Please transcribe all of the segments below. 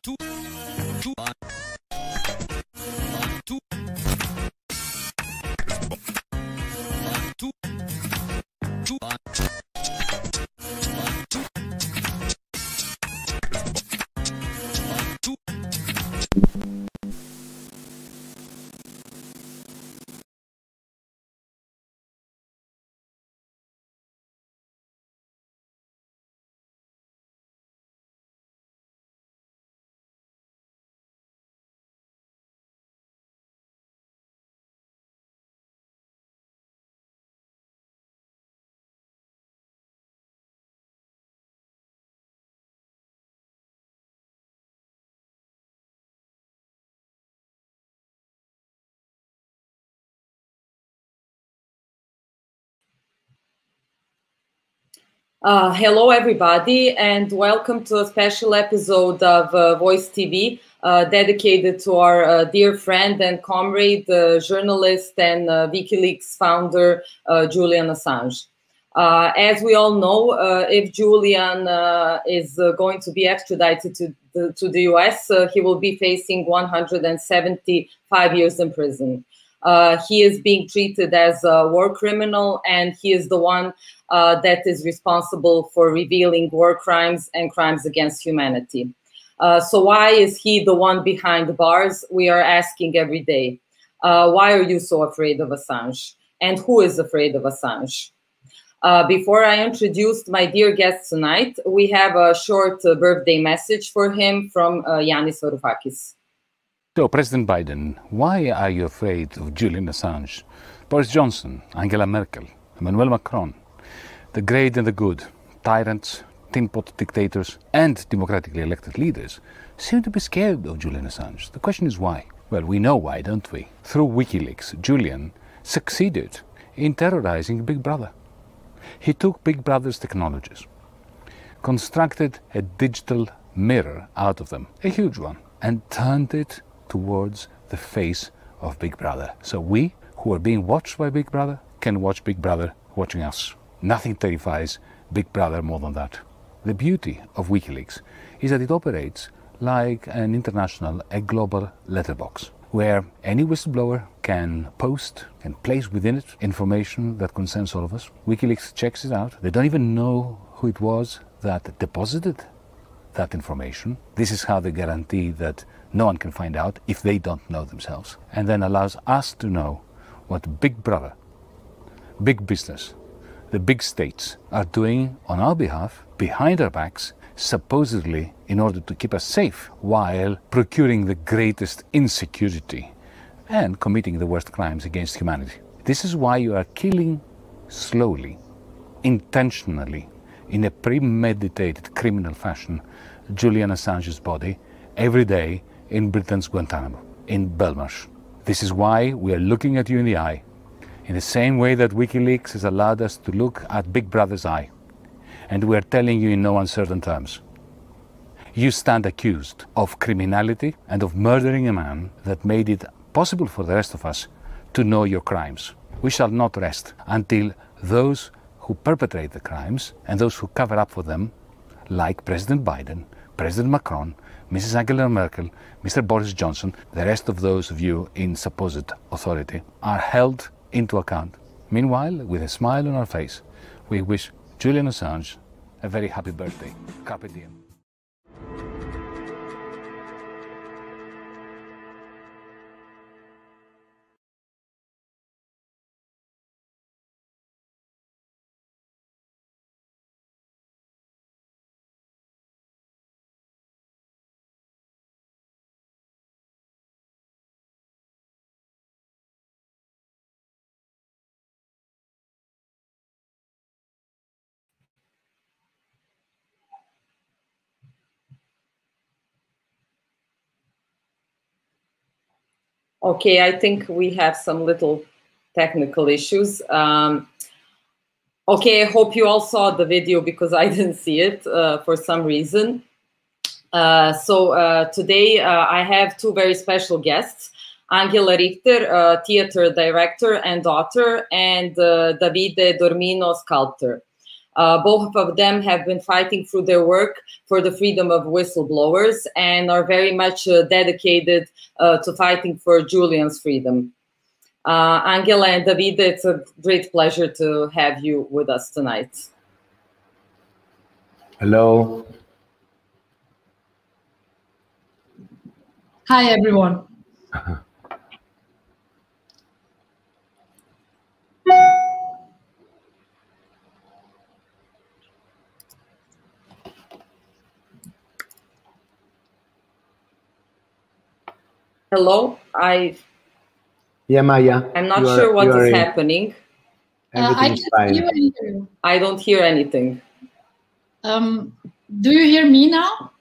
3, 2, 1. Hello, everybody, and welcome to a special episode of Voice TV dedicated to our dear friend and comrade, journalist and WikiLeaks founder, Julian Assange. As we all know, if Julian is going to be extradited to the US, he will be facing 175 years in prison. He is being treated as a war criminal, and he is the one that is responsible for revealing war crimes and crimes against humanity. So why is he the one behind the bars? We are asking every day. Why are you so afraid of Assange? And who is afraid of Assange? Before I introduce my dear guest tonight, we have a short birthday message for him from Yanis Varoufakis. So, President Biden, why are you afraid of Julian Assange? Boris Johnson, Angela Merkel, Emmanuel Macron, the great and the good, tyrants, tin pot dictators, and democratically elected leaders seem to be scared of Julian Assange. The question is why? Well, we know why, don't we? Through WikiLeaks, Julian succeeded in terrorizing Big Brother. He took Big Brother's technologies, constructed a digital mirror out of them, a huge one, and turned it towards the face of Big Brother. So we, who are being watched by Big Brother, can watch Big Brother watching us. Nothing terrifies Big Brother more than that. The beauty of WikiLeaks is that it operates like an international, a global letterbox, where any whistleblower can post, can place within it information that concerns all of us. WikiLeaks checks it out. They don't even know who it was that deposited that information. This is how they guarantee that no one can find out if they don't know themselves, and then allows us to know what Big Brother, big business, the big states are doing on our behalf, behind our backs, supposedly in order to keep us safe, while procuring the greatest insecurity and committing the worst crimes against humanity. This is why you are killing slowly, intentionally, in a premeditated criminal fashion, Julian Assange's body every day in Britain's Guantanamo, in Belmarsh. This is why we are looking at you in the eye, in the same way that WikiLeaks has allowed us to look at Big Brother's eye. And we are telling you in no uncertain terms. You stand accused of criminality and of murdering a man that made it possible for the rest of us to know your crimes. We shall not rest until those who perpetrate the crimes and those who cover up for them, like President Biden, President Macron, Mrs. Angela Merkel, Mr. Boris Johnson, the rest of those of you in supposed authority, are held into account. Meanwhile, with a smile on our face, we wish Julian Assange a very happy birthday. Carpe diem. Okay, I think we have some little technical issues. Okay, I hope you all saw the video because I didn't see it for some reason. So today I have two very special guests, Angela Richter, theater director and author, and Davide Dormino, sculptor. Both of them have been fighting through their work for the freedom of whistleblowers and are very much dedicated to fighting for Julian's freedom. Angela and Davide, it's a great pleasure to have you with us tonight. Hello. Hi, everyone. Hello, Yeah, Maya. I'm not sure what is happening. Everything is fine. I don't hear anything. Do you hear me now?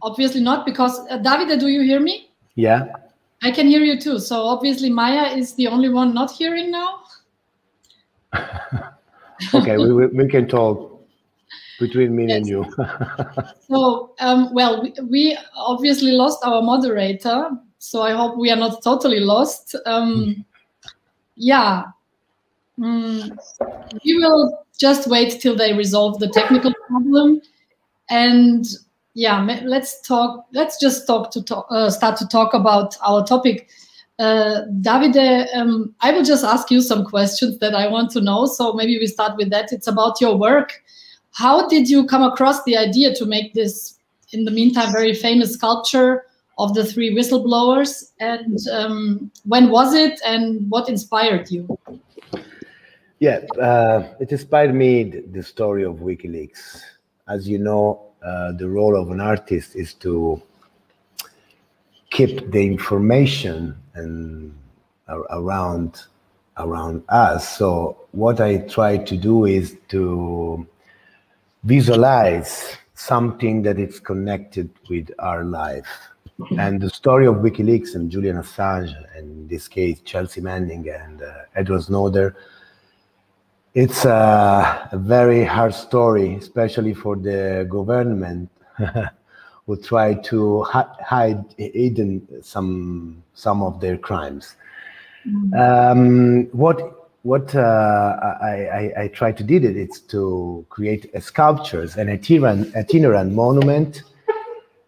Obviously not, because Davide, do you hear me? Yeah. I can hear you too. So obviously Maya is the only one not hearing now. Okay, we can talk between me and you. So, well, we obviously lost our moderator, so I hope we are not totally lost. Yeah, we will just wait till they resolve the technical problem, and yeah, let's just start to talk about our topic. Davide, I will just ask you some questions that I want to know, so maybe we start with that. It's about your work. How did you come across the idea to make this, in the meantime, very famous sculpture of the three whistleblowers? And when was it, and what inspired you? Yeah, it inspired me, the story of WikiLeaks. As you know, the role of an artist is to keep the information around us. So what I try to do is to visualize something that is connected with our life. And the story of WikiLeaks and Julian Assange, and in this case, Chelsea Manning and Edward Snowden, it's a very hard story, especially for the government who try to hide some of their crimes. What I try to do is to create sculptures, an itinerant monument,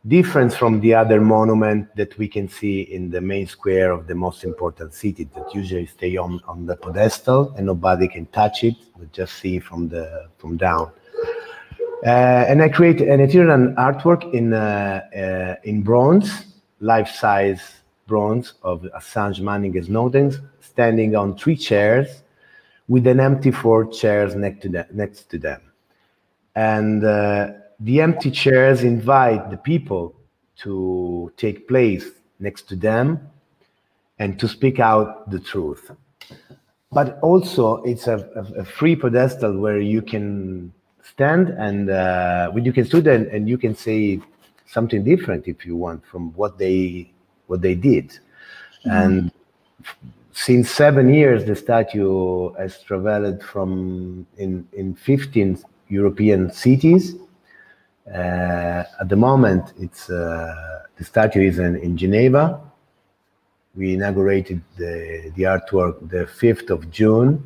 different from the other monument that we can see in the main square of the most important city, that usually stay on the pedestal and nobody can touch it, we just see from down. And I create an itinerant artwork in bronze, life-size bronze of Assange, Manning, and Snowden, standing on 3 chairs with an empty 4 chairs next to them. And the empty chairs invite the people to take place next to them and to speak out the truth. But also it's a free pedestal where you can stand and you can stand and you can say something different if you want from what they did. Mm-hmm. And since 7 years, the statue has traveled from in 15 European cities. At the moment, it's the statue is in Geneva. We inaugurated the artwork the 5th of June,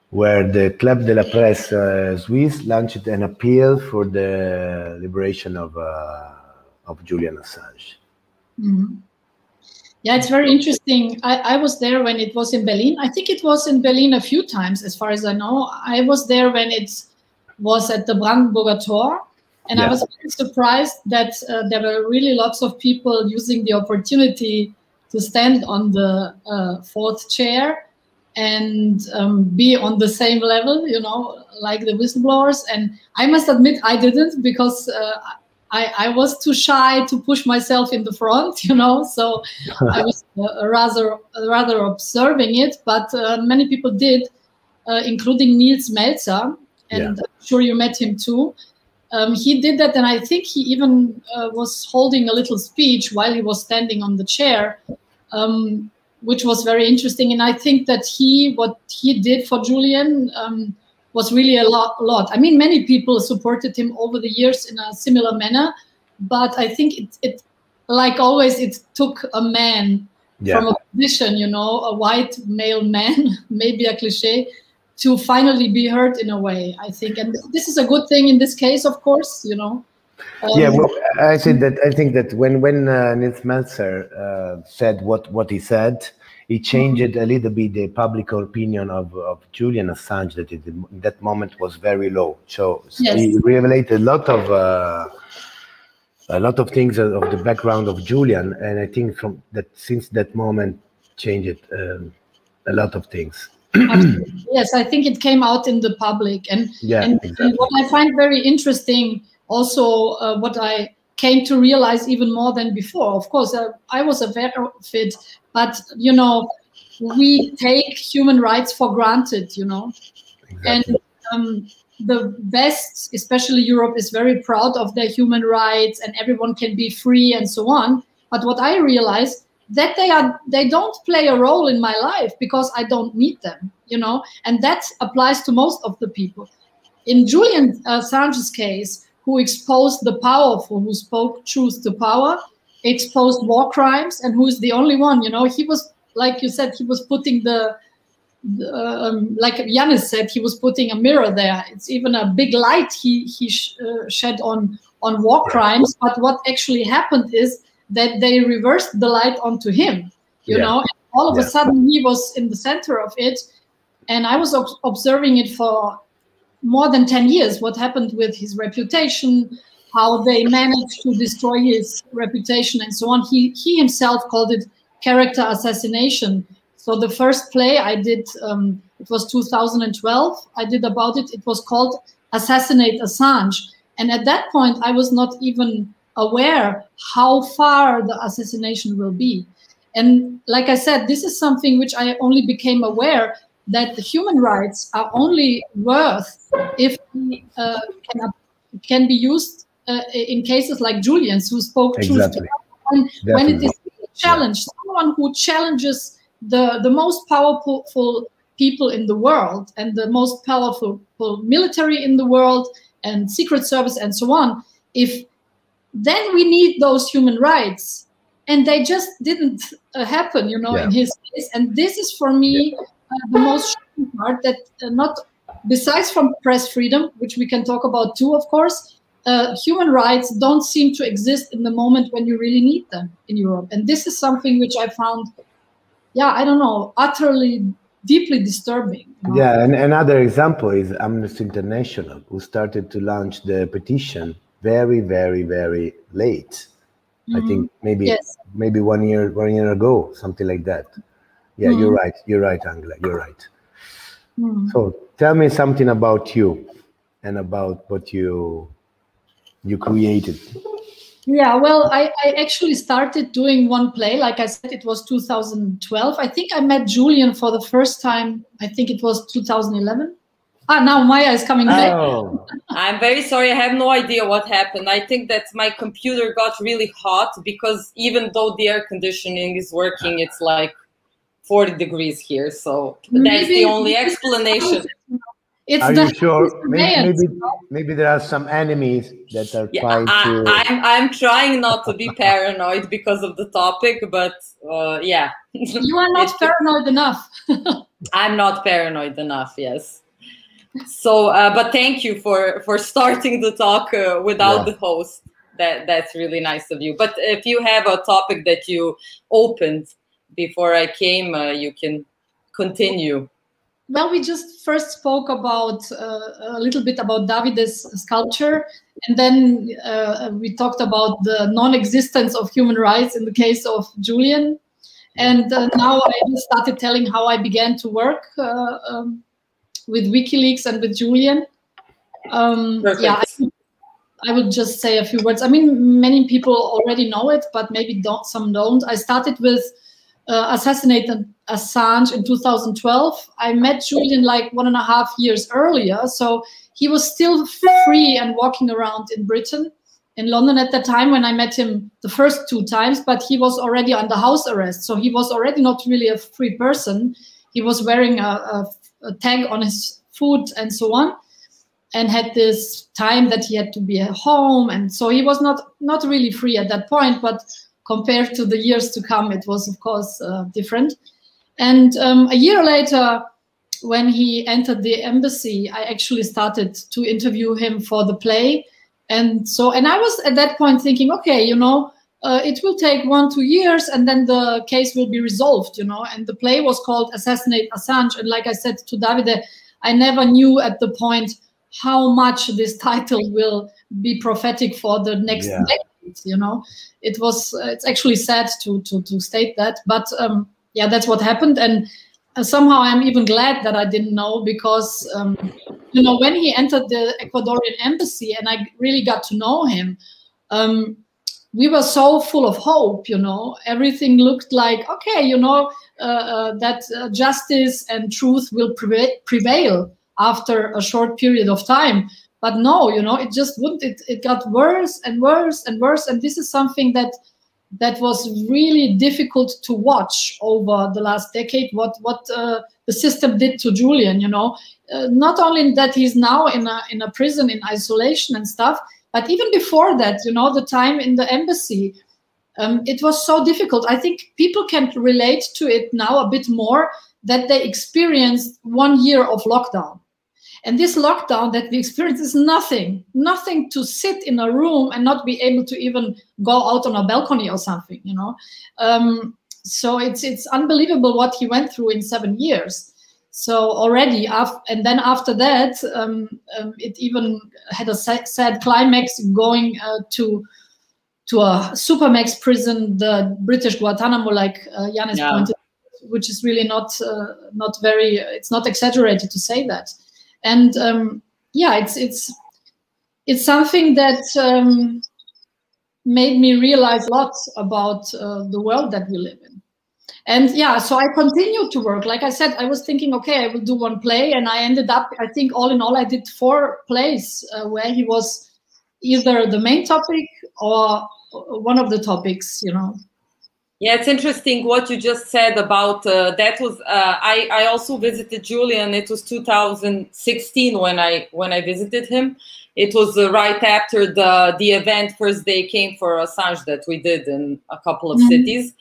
where the Club de la Presse Suisse launched an appeal for the liberation of Julian Assange. Mm-hmm. Yeah, it's very interesting. I was there when it was in Berlin. I think it was in Berlin a few times, as far as I know. I was there when it was at the Brandenburger Tor. And yeah. I was very surprised that there were really lots of people using the opportunity to stand on the 4th chair and be on the same level, you know, like the whistleblowers. And I must admit I didn't, because I was too shy to push myself in the front, you know, so I was rather observing it. But many people did, including Niels Melzer, and yeah. I'm sure you met him too. He did that, and I think he even was holding a little speech while he was standing on the chair, which was very interesting. And I think that what he did for Julian was really a lot. I mean, many people supported him over the years in a similar manner, but I think it like always, it took a man from a position, you know, a white male man, maybe a cliche, to finally be heard in a way, I think. And this is a good thing in this case, of course, you know. Yeah, well, I think that when Nils Melzer said what he said, he changed a little bit the public opinion of Julian Assange, that in that moment was very low. So yes, he revealed a lot of things of the background of Julian, and I think from that, since that moment, changed a lot of things. Yes, I think it came out in the public, and, yeah, exactly. And what I find very interesting, also what I came to realize even more than before. Of course, I was aware of it, but you know, we take human rights for granted, you know, exactly. And the West, especially Europe, is very proud of their human rights, and everyone can be free and so on. But what I realized, that they don't play a role in my life because I don't need them, you know, and that applies to most of the people. In Julian Assange's case, who exposed the powerful, who spoke truth to power, exposed war crimes, and who is the only one, you know, he was, like you said, he was putting like Yanis said, he was putting a mirror there. It's even a big light he shed on war crimes. But what actually happened is that they reversed the light onto him, you know, and all of a sudden he was in the center of it. And I was observing it for more than 10 years, what happened with his reputation, how they managed to destroy his reputation and so on. He himself called it character assassination. So the first play I did, it was 2012, I did about it. It was called Assassinate Assange. And at that point, I was not even aware how far the assassination will be. And like I said, this is something which I only became aware, that the human rights are only worth if they can be used in cases like Julian's, who spoke truth to power. When it is challenged, someone who challenges the most powerful people in the world and the most powerful military in the world and secret service and so on, then we need those human rights, and they just didn't happen, you know, in his case. And this is for me the most shocking part, that not besides from press freedom, which we can talk about too, of course, human rights don't seem to exist in the moment when you really need them in Europe. And this is something which I found, I don't know, utterly, deeply disturbing. You know? Yeah, and another example is Amnesty International, who started to launch the petition very, very, very late. I think maybe 1 year ago, something like that. Yeah, you're right, Angela, you're right. So tell me something about you and about what you created. Yeah, well, I actually started doing one play. Like I said, it was 2012. I think I met Julian for the first time, I think it was 2011. Now Maya is coming back. I'm very sorry. I have no idea what happened. I think that my computer got really hot, because even though the air conditioning is working, it's like 40 degrees here. So that's the only explanation. Are you sure? Maybe there are some enemies that are trying to... I'm trying not to be paranoid because of the topic, but yeah. You are not paranoid enough. I'm not paranoid enough, yes. So, but thank you for starting the talk without the host. That's really nice of you. But if you have a topic that you opened before I came, you can continue. Well, we just first spoke about a little bit about Davide's sculpture, and then we talked about the non-existence of human rights in the case of Julian. And now I just started telling how I began to work with WikiLeaks and with Julian. Yeah, I would just say a few words. I mean, many people already know it, but maybe some don't. I started with Assassinate Assange in 2012. I met Julian like 1.5 years earlier, so he was still free and walking around in Britain, in London at the time when I met him the first 2 times, but he was already under house arrest, so he was already not really a free person. He was wearing a tag on his foot and so on, and had this time that he had to be at home, and so he was not really free at that point, but compared to the years to come, it was, of course, different. And a year later, when he entered the embassy, I actually started to interview him for the play. And I was at that point thinking, okay, you know, it will take 1-2 years and then the case will be resolved, you know. And the play was called Assassinate Assange. And like I said to Davide, I never knew at the point how much this title will be prophetic for the next decades, you know. It's actually sad to state that, but yeah, that's what happened. And somehow I'm even glad that I didn't know, because you know, when he entered the Ecuadorian embassy and I really got to know him, we were so full of hope, you know. Everything looked like, okay, you know, that justice and truth will prevail after a short period of time. But no, you know, it just wouldn't. It got worse and worse and worse. And this is something that was really difficult to watch over the last decade, what the system did to Julian, you know. Not only that he's now in a prison in isolation and stuff, but even before that, you know, the time in the embassy, it was so difficult. I think people can relate to it now a bit more, that they experienced 1 year of lockdown. And this lockdown that we experienced is nothing to sit in a room and not be able to even go out on a balcony or something, you know. So it's unbelievable what he went through in 7 years. So already, and then after that, it even had a sad climax, going to a supermax prison, the British Guantanamo, like Yanis pointed, which is really not very. It's not exaggerated to say that. And yeah, it's something that made me realize lots about the world that we live in. And yeah, so I continued to work. Like I said, I was thinking, okay, I will do one play, and I ended up, I think all in all, I did 4 plays where he was either the main topic or one of the topics, you know. Yeah, it's interesting what you just said about that. Was I also visited Julian. It was 2016 when I visited him. It was right after the event, first day came for Assange, that we did in a couple of cities.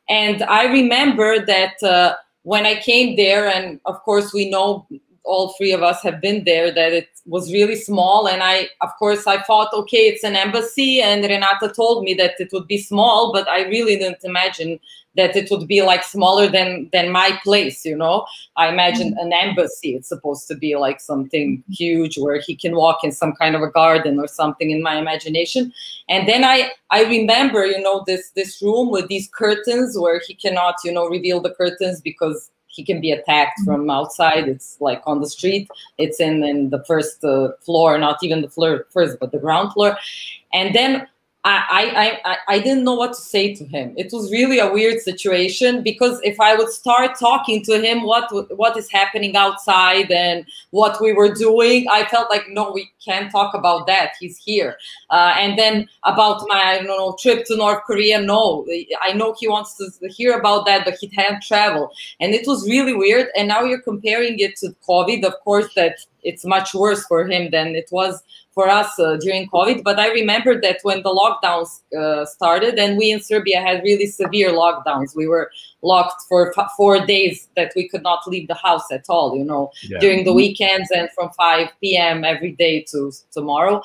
And I remember that when I came there, and of course we know, all 3 of us have been there, that it was really small. And of course I thought, okay, it's an embassy, and Renata told me that it would be small, but I really didn't imagine that it would be like smaller than my place, you know. I imagined an embassy, it's supposed to be like something huge where he can walk in some kind of a garden or something in my imagination. And then I remember, you know, this room with these curtains where he cannot, you know, reveal the curtains because he can be attacked from outside. It's like on the street. It's in the first floor, not even the first, but the ground floor. And then I didn't know what to say to him. It was really a weird situation, because if I would start talking to him what is happening outside and what we were doing, I felt like, no, we can't talk about that. He's here. And then about my, I don't know, trip to North Korea, no, I know he wants to hear about that, but he can't travel. And it was really weird. And now you're comparing it to COVID. Of course, that it's much worse for him than it was for us during COVID. But I remember that when the lockdowns started, and we in Serbia had really severe lockdowns. We were locked for 4 days, that we could not leave the house at all, you know, during the weekends, and from 5 p.m. every day to tomorrow.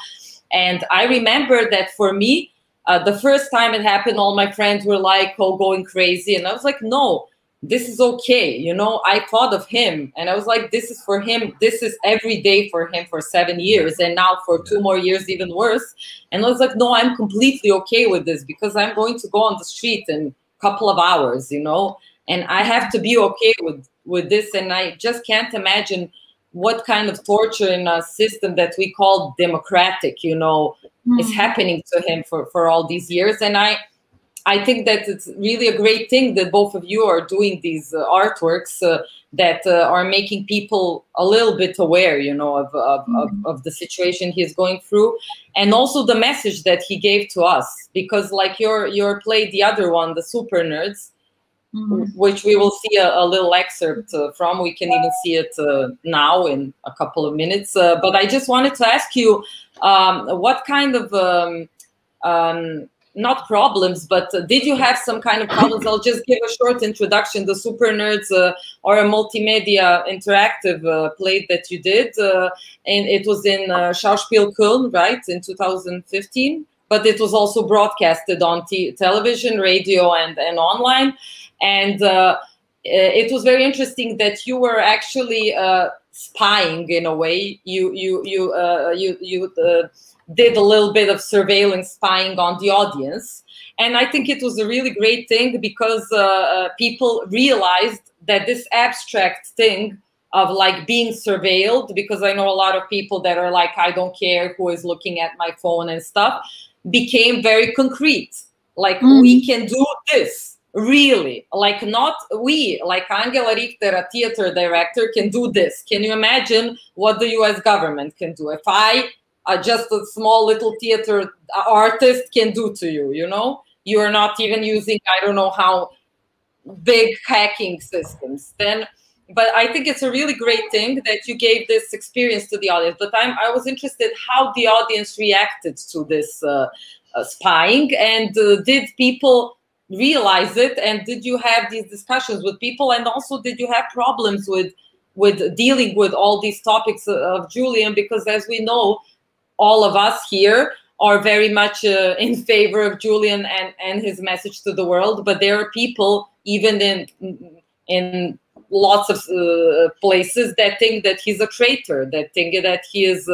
And I remember that for me, the first time it happened, all my friends were like, oh, going crazy. And I was like, no, this is okay. You know, I thought of him and I was like, this is for him. This is every day for him for 7 years. And now for 2 more years, even worse. And I was like, no, I'm completely okay with this, because I'm going to go on the street in a couple of hours, you know, and I have to be okay with this. And I just can't imagine what kind of torture in a system that we call democratic, you know, is happening to him for all these years. And I think that it's really a great thing that both of you are doing these artworks that are making people a little bit aware, you know, of the situation he is going through, and also the message that he gave to us. Because like your play, the other one, The Super Nerds, which we will see a little excerpt from. We can even see it now in a couple of minutes. But I just wanted to ask you, what kind of not problems, but did you have some kind of problems? I'll just give a short introduction. The Super Nerds are a multimedia interactive play that you did, and it was in Schauspiel Köln, right, in 2015. But it was also broadcasted on television, radio, and online. And it was very interesting that you were actually spying in a way. You did a little bit of surveillance spying on the audience. And I think it was a really great thing because people realized that this abstract thing of like being surveilled, because I know a lot of people that are like, I don't care who is looking at my phone and stuff, became very concrete. Like we can do this, really. Like not we, like Angela Richter, a theater director, can do this. Can you imagine what the US government can do? If I, just a small little theater artist, can do to you, you know? You are not even using, I don't know how big hacking systems. But I think it's a really great thing that you gave this experience to the audience. But I was interested how the audience reacted to this spying, and did people realize it? And did you have these discussions with people? And also, did you have problems with dealing with all these topics of Julian? Because as we know, all of us here are very much in favor of Julian and his message to the world. But there are people, even in lots of places, that think that he's a traitor, that think that he is,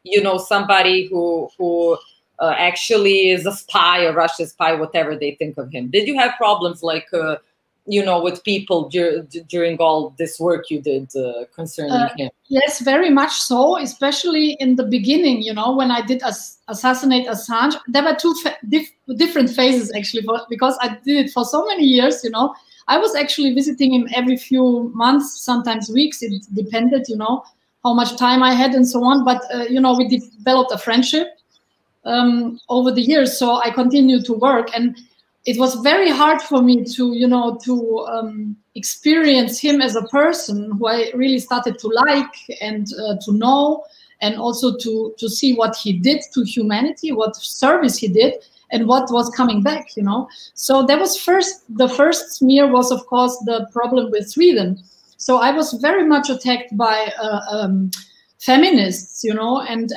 you know, somebody who actually is a spy, a Russian spy, whatever they think of him. Did you have problems like, you know, with people during all this work you did concerning him? Yes, very much so, especially in the beginning, you know, when I did Assassinate Assange. There were two different phases, actually, because I did it for so many years, you know. I was actually visiting him every few months, sometimes weeks. It depended, you know, how much time I had and so on. But, you know, we developed a friendship over the years. So I continued to work. And it was very hard for me to, you know, to experience him as a person who I really started to like and to know, and also to see what he did to humanity, what service he did, and what was coming back, you know. So that was the first smear was, of course, the problem with Sweden. So I was very much attacked by feminists, you know, and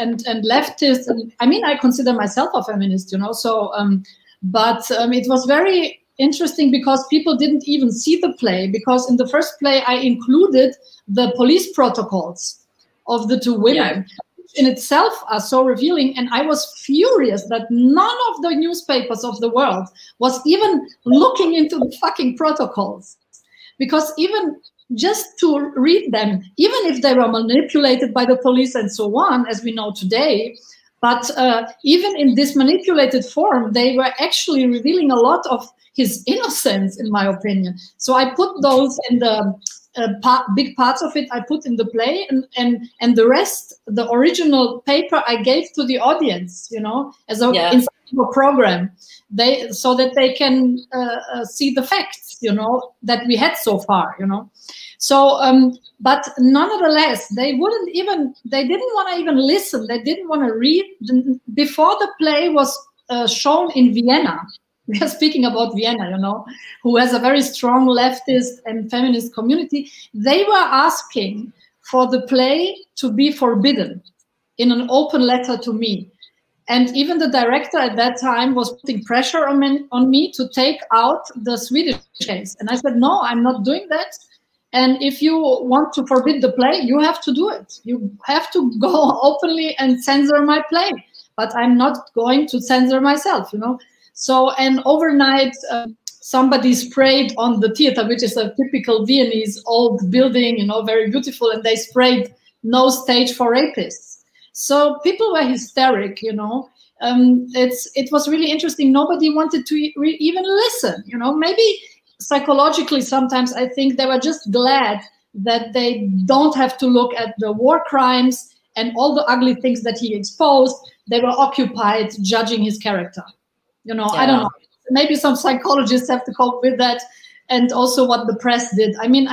leftists. And I mean, I consider myself a feminist, you know. So, but it was very interesting because people didn't even see the play, because in the first play I included the police protocols of the two women. Yeah. In itself are so revealing, and I was furious that none of the newspapers of the world was even looking into the fucking protocols, because even just to read them, even if they were manipulated by the police and so on, as we know today, but even in this manipulated form, they were actually revealing a lot of his innocence, in my opinion. So I put those in the big parts of it I put in the play, and the rest, the original paper, I gave to the audience, you know, as a program, so that they can see the facts, you know, that we had so far, you know. So, but nonetheless, they didn't want to even listen. They didn't want to read. Before the play was shown in Vienna, we are speaking about Vienna, you know, who has a very strong leftist and feminist community. They were asking for the play to be forbidden in an open letter to me. And even the director at that time was putting pressure on me to take out the Swedish case. And I said, no, I'm not doing that. And if you want to forbid the play, you have to do it. You have to go openly and censor my play. But I'm not going to censor myself, you know. So, and overnight, somebody sprayed on the theater, which is a typical Viennese old building, you know, very beautiful, and they sprayed "No stage for rapists." So people were hysteric, you know. It was really interesting. Nobody wanted to even listen, you know. Maybe psychologically, sometimes I think they were just glad that they don't have to look at the war crimes and all the ugly things that he exposed. They were occupied judging his character. You know, I don't know. Maybe some psychologists have to cope with that, and also what the press did. I mean,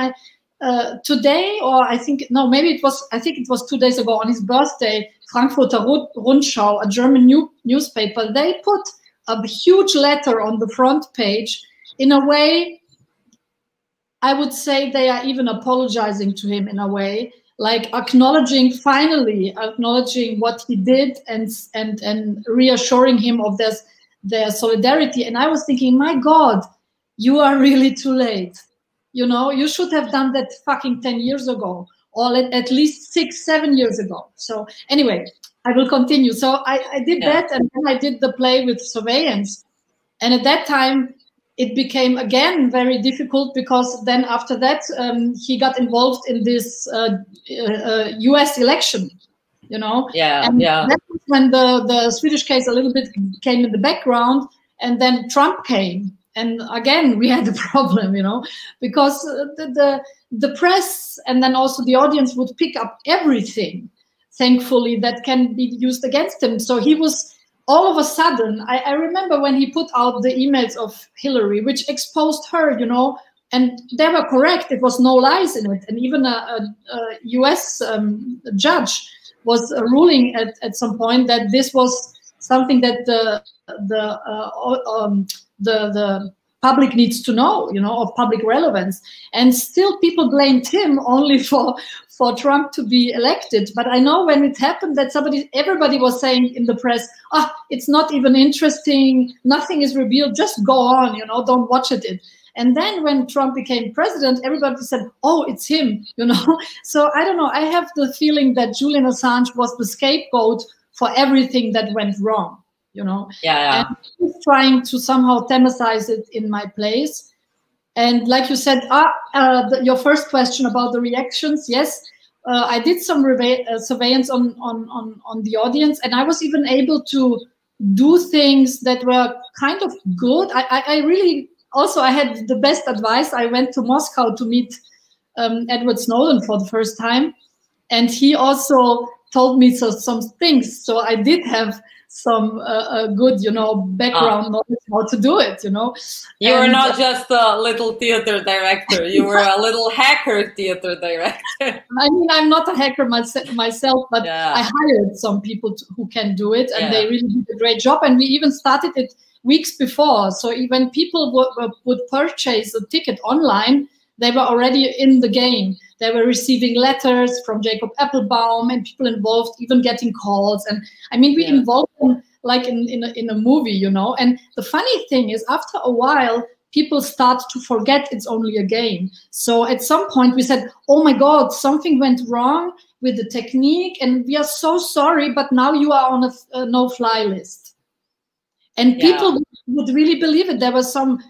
today, or I think it was 2 days ago on his birthday, Frankfurter Rundschau, a German newspaper, they put a huge letter on the front page. In a way, I would say they are even apologizing to him in a way, like finally acknowledging what he did and reassuring him of their solidarity. And I was thinking, my God, you are really too late. You know, you should have done that fucking 10 years ago, or at least 6-7 years ago. So anyway, I will continue. So I did that, and then I did the play with surveillance. And at that time, it became again very difficult, because then after that, he got involved in this US election, you know? And that was when the Swedish case a little bit came in the background, and then Trump came. And again, we had a problem, you know, because the press and then also the audience would pick up everything, thankfully, that can be used against him. So he was, all of a sudden, I remember when he put out the emails of Hillary, which exposed her, you know, and they were correct. It was no lies in it. And even a US judge was ruling at some point that this was something that the public needs to know, you know, of public relevance. And still people blamed him only for Trump to be elected. But I know when it happened that everybody was saying in the press, it's not even interesting, nothing is revealed, just go on, you know, don't watch it. And then when Trump became president, everybody said, oh, it's him, you know. So I don't know, I have the feeling that Julian Assange was the scapegoat for everything that went wrong. You know, and I'm trying to somehow thematize it in my place. And like you said, your first question about the reactions, yes, I did some surveillance on the audience, and I was even able to do things that were kind of good. I really also, I had the best advice. I went to Moscow to meet Edward Snowden for the first time, and he also told me some things. So I did have some good, you know, background knowledge how to do it, you know. You were not just a little theater director, you were a little hacker theater director. I mean, I'm not a hacker myself, but I hired some people who can do it, and they really did a great job. And we even started it weeks before. So when people would purchase a ticket online, they were already in the game. They were receiving letters from Jacob Appelbaum and people involved, even getting calls. And I mean, we involved them like in a movie, you know. And the funny thing is, after a while, people start to forget it's only a game. So at some point we said, oh my God, something went wrong with the technique and we are so sorry, but now you are on a no-fly list. And people would really believe it. There were some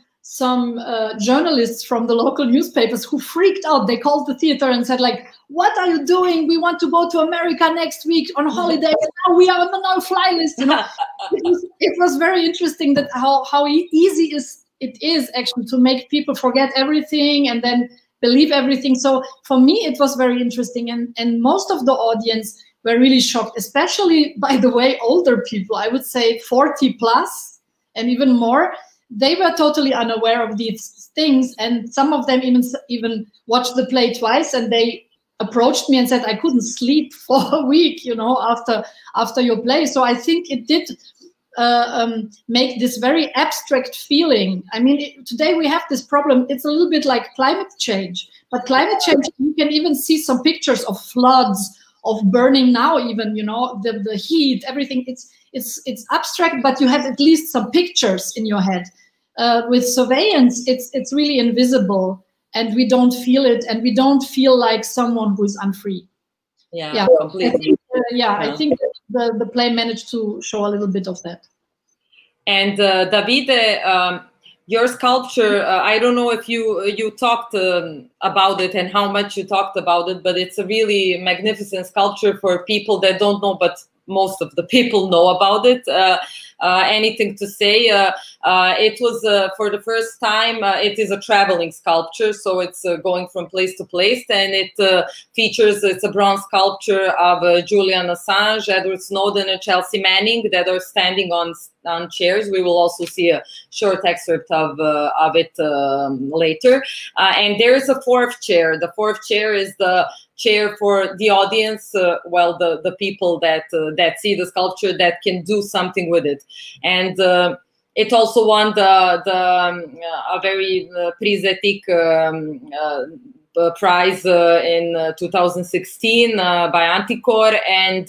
journalists from the local newspapers who freaked out. They called the theater and said, like, what are you doing? We want to go to America next week on holiday. And now we are on the no-fly list. You know, it was very interesting that how easy it is actually to make people forget everything and then believe everything. So for me, it was very interesting. And most of the audience were really shocked, especially, by the way, older people. I would say 40 plus and even more. They were totally unaware of these things, and some of them even watched the play twice, and they approached me and said, I couldn't sleep for a week, you know, after your play. So I think it did make this very abstract feeling. I mean, today we have this problem. It's a little bit like climate change, but climate change, you can even see some pictures of floods, of burning now even, you know, the heat, everything. It's abstract, but you have at least some pictures in your head. With surveillance, it's really invisible, and we don't feel it, and we don't feel like someone who is unfree. Yeah, completely. I think the play managed to show a little bit of that. And Davide, your sculpture, I don't know if you talked about it and how much you talked about it, but it's a really magnificent sculpture for people that don't know, but most of the people know about it. Anything to say? It was for the first time, it is a traveling sculpture, so it's going from place to place, and it features, it's a bronze sculpture of Julian Assange, Edward Snowden, and Chelsea Manning that are standing on chairs. We will also see a short excerpt of it later. And there is a fourth chair. The fourth chair is the chair for the audience, well, the people that see the sculpture that can do something with it. And it also won a very prizetic prize in 2016 by Anticor, and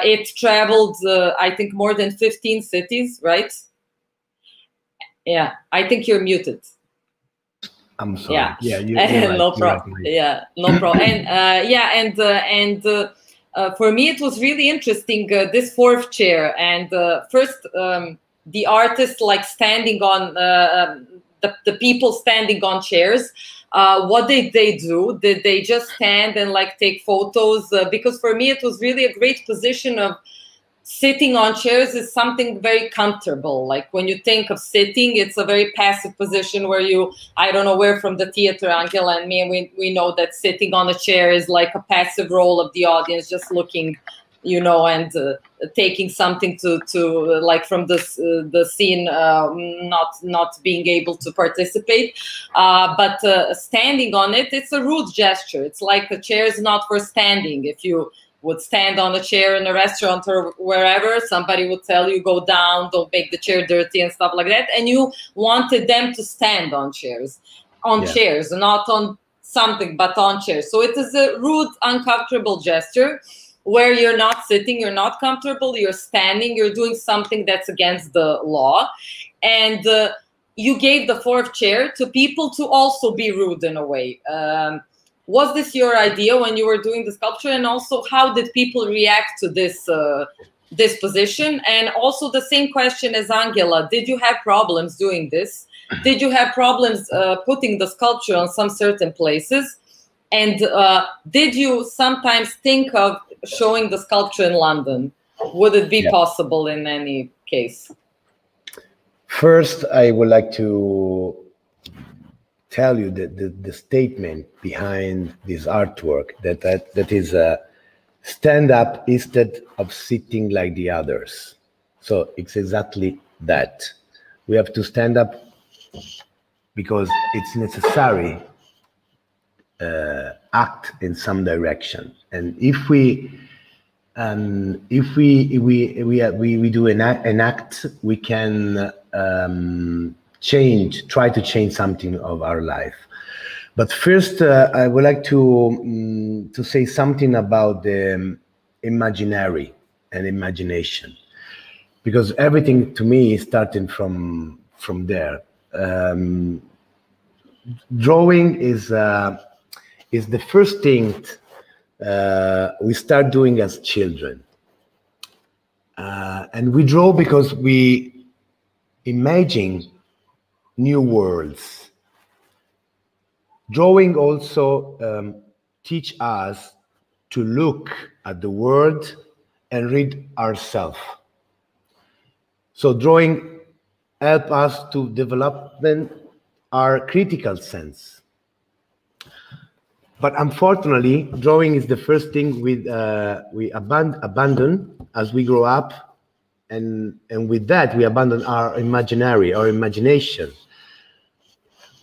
it traveled, I think, more than 15 cities, right? Yeah, I think you're muted. I'm sorry. Yeah, yeah, you're right, no problem. Right. Yeah, no problem. And for me, it was really interesting, this fourth chair. And first, the artists like standing on the people standing on chairs. What did they do? Did they just stand and like take photos? Because for me, it was really a great position of sitting on chairs is something very comfortable. Like when you think of sitting, it's a very passive position where you, I don't know, we're from the theater, Angela and me, and we know that sitting on a chair is like a passive role of the audience, just looking, you know, and taking something to like from the scene, not being able to participate. But standing on it, it's a rude gesture. It's like a chair is not for standing. If you would stand on a chair in a restaurant or wherever, somebody would tell you, go down, don't make the chair dirty and stuff like that. And you wanted them to stand on chairs, chairs, not on something, but on chairs. So it is a rude, uncomfortable gesture where you're not sitting, you're not comfortable, you're standing, you're doing something that's against the law. And you gave the fourth chair to people to also be rude in a way. Was this your idea when you were doing the sculpture? And also, how did people react to this this position? And also the same question as Angela, did you have problems doing this? Did you have problems putting the sculpture on some certain places? And did you sometimes think of showing the sculpture in London? Would it be possible in any case? First, I would like to tell you that the statement behind this artwork, that is stand up instead of sitting like the others. So it's exactly that. We have to stand up because it's necessary act in some direction. And if we do an act, we can try to change something of our life. But first, I would like to say something about the imaginary and imagination, because everything to me is starting from there. Drawing is the first thing we start doing as children, and we draw because we imagine new worlds. Drawing also teach us to look at the world and read ourselves. So drawing help us to develop then our critical sense. But unfortunately, drawing is the first thing we abandon as we grow up, and with that we abandon our imagination,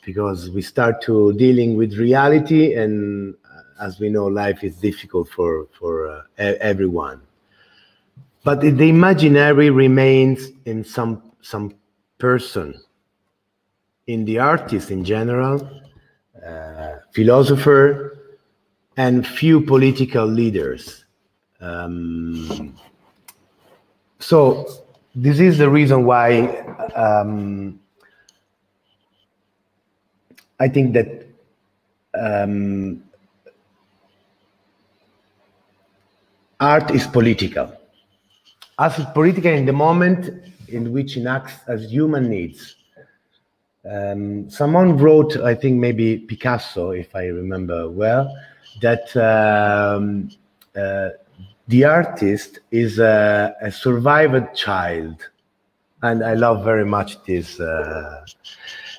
because we start to dealing with reality, and as we know, life is difficult for everyone. But the imaginary remains in some person, in the artist in general, philosopher, and few political leaders. So this is the reason why I think that art is political. Art is political in the moment in which it acts as human needs. Someone wrote, I think maybe Picasso, if I remember well, that the artist is a survived child. And I love very much this,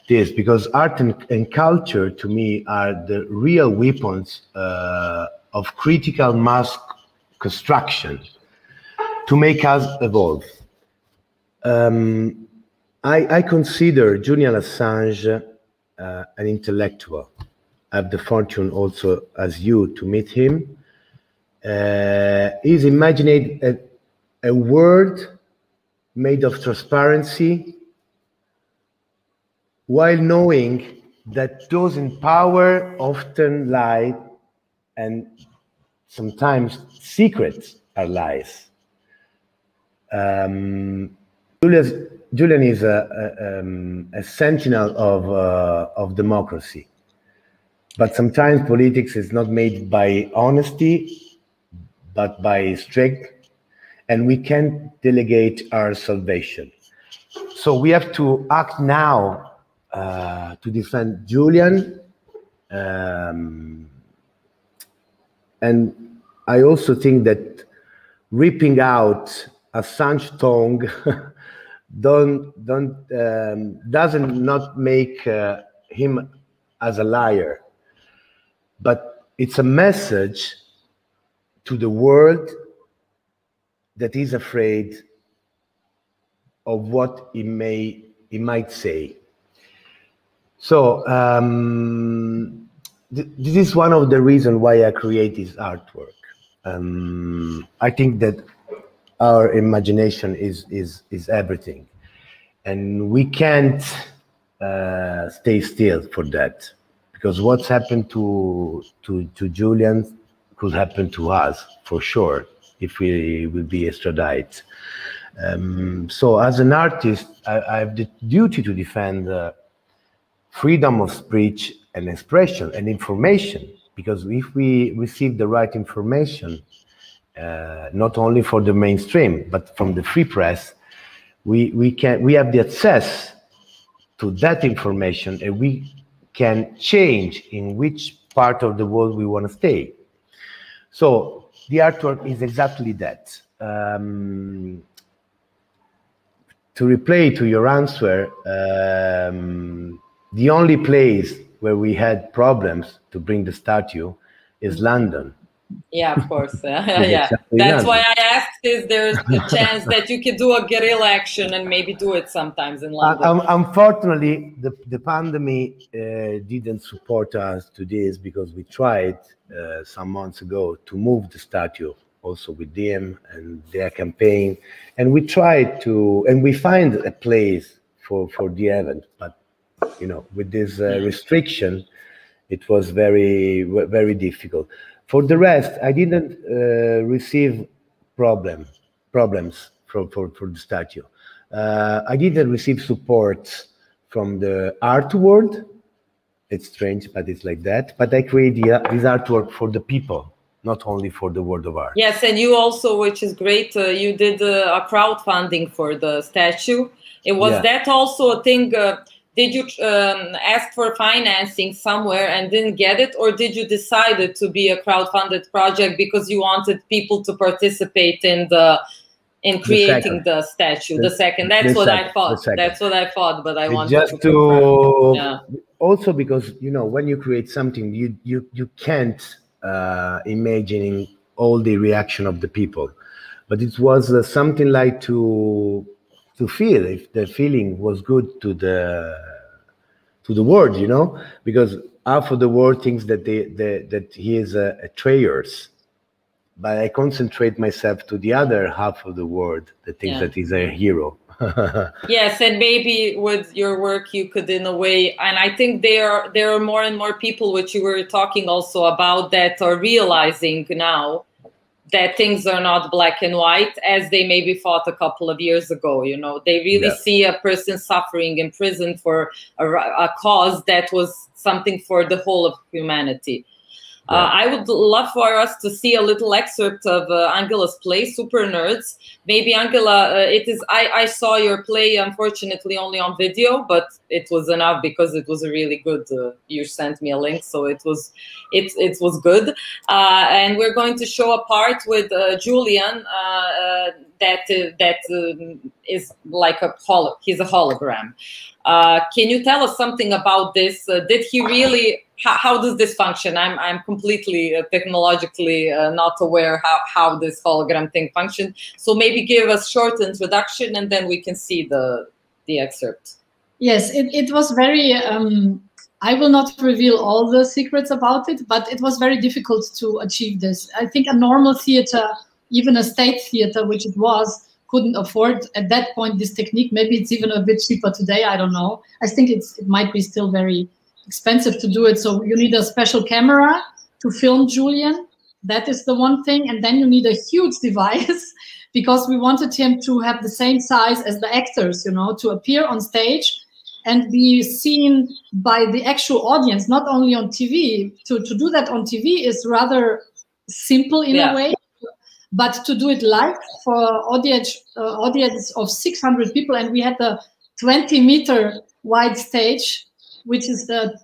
because art and culture, to me, are the real weapons of critical mass construction to make us evolve. I consider Julian Assange an intellectual. I have the fortune also, as you, to meet him. He's imagining a world made of transparency, while knowing that those in power often lie, and sometimes secrets are lies. Julian is a sentinel of democracy, but sometimes politics is not made by honesty, but by strict, and we can't delegate our salvation. So we have to act now to defend Julian, and I also think that ripping out Assange tongue doesn't not make him as a liar, but it's a message to the world that is afraid of what he might say. So this is one of the reasons why I create this artwork. I think that our imagination is everything, and we can't stay still for that, because what's happened to Julian could happen to us for sure if we will be extradited. So as an artist, I have the duty to defend freedom of speech and expression and information, because if we receive the right information, not only for the mainstream but from the free press, we have the access to that information, and we can change in which part of the world we want to stay. So the artwork is exactly that. To reply to your answer, the only place where we had problems to bring the statue is London. Yeah, of course. Yeah, that's why I asked, is there a chance that you could do a guerrilla action and maybe do it sometimes in London? Unfortunately, the pandemic didn't support us to this, because we tried some months ago to move the statue also with DiEM and their campaign, and we tried to, and we find a place for the event, but you know, with this restriction, it was very, very difficult. For the rest, I didn't receive problems for the statue. I didn't receive support from the art world. It's strange, but it's like that. But I created this artwork for the people, not only for the world of art. Yes, and you also, which is great, you did a crowdfunding for the statue. It was that also a thing. Did you ask for financing somewhere and didn't get it, or did you decide it to be a crowdfunded project because you wanted people to participate in creating the statue? The second. That's what I thought. That's what I thought, but I wanted just to also, because you know, when you create something, you can't imagine all the reaction of the people, but it was something like to feel if the feeling was good to the world, you know, because half of the world thinks that that he is a traitor, but I concentrate myself to the other half of the world that thinks that he's a hero. Yes, and maybe with your work you could, in a way, and I think there are more and more people, which you were talking also about, that are realizing now that things are not black and white as they maybe thought a couple of years ago. You know, they really see a person suffering in prison for a cause that was something for the whole of humanity. I would love for us to see a little excerpt of Angela's play, Super Nerds. Maybe, Angela, it is. I saw your play, unfortunately, only on video, but it was enough because it was a really good. You sent me a link, so it was good. And we're going to show a part with Julian that is like he's a hologram. Can you tell us something about this? Did he really? How does this function? I'm completely technologically not aware how this hologram thing functions. So maybe give us a short introduction, and then we can see the excerpt. Yes, it was very. I will not reveal all the secrets about it, but it was very difficult to achieve this. I think a normal theater, even a state theater, which it was, couldn't afford at that point this technique. Maybe it's even a bit cheaper today, I don't know. I think it might be still very expensive to do it. So you need a special camera to film Julian. That is the one thing. And then you need a huge device because we wanted him to have the same size as the actors, you know, to appear on stage and be seen by the actual audience, not only on TV. To do that on TV is rather simple in a way, but to do it live for audience of 600 people, and we had a 20-meter wide stage, which is the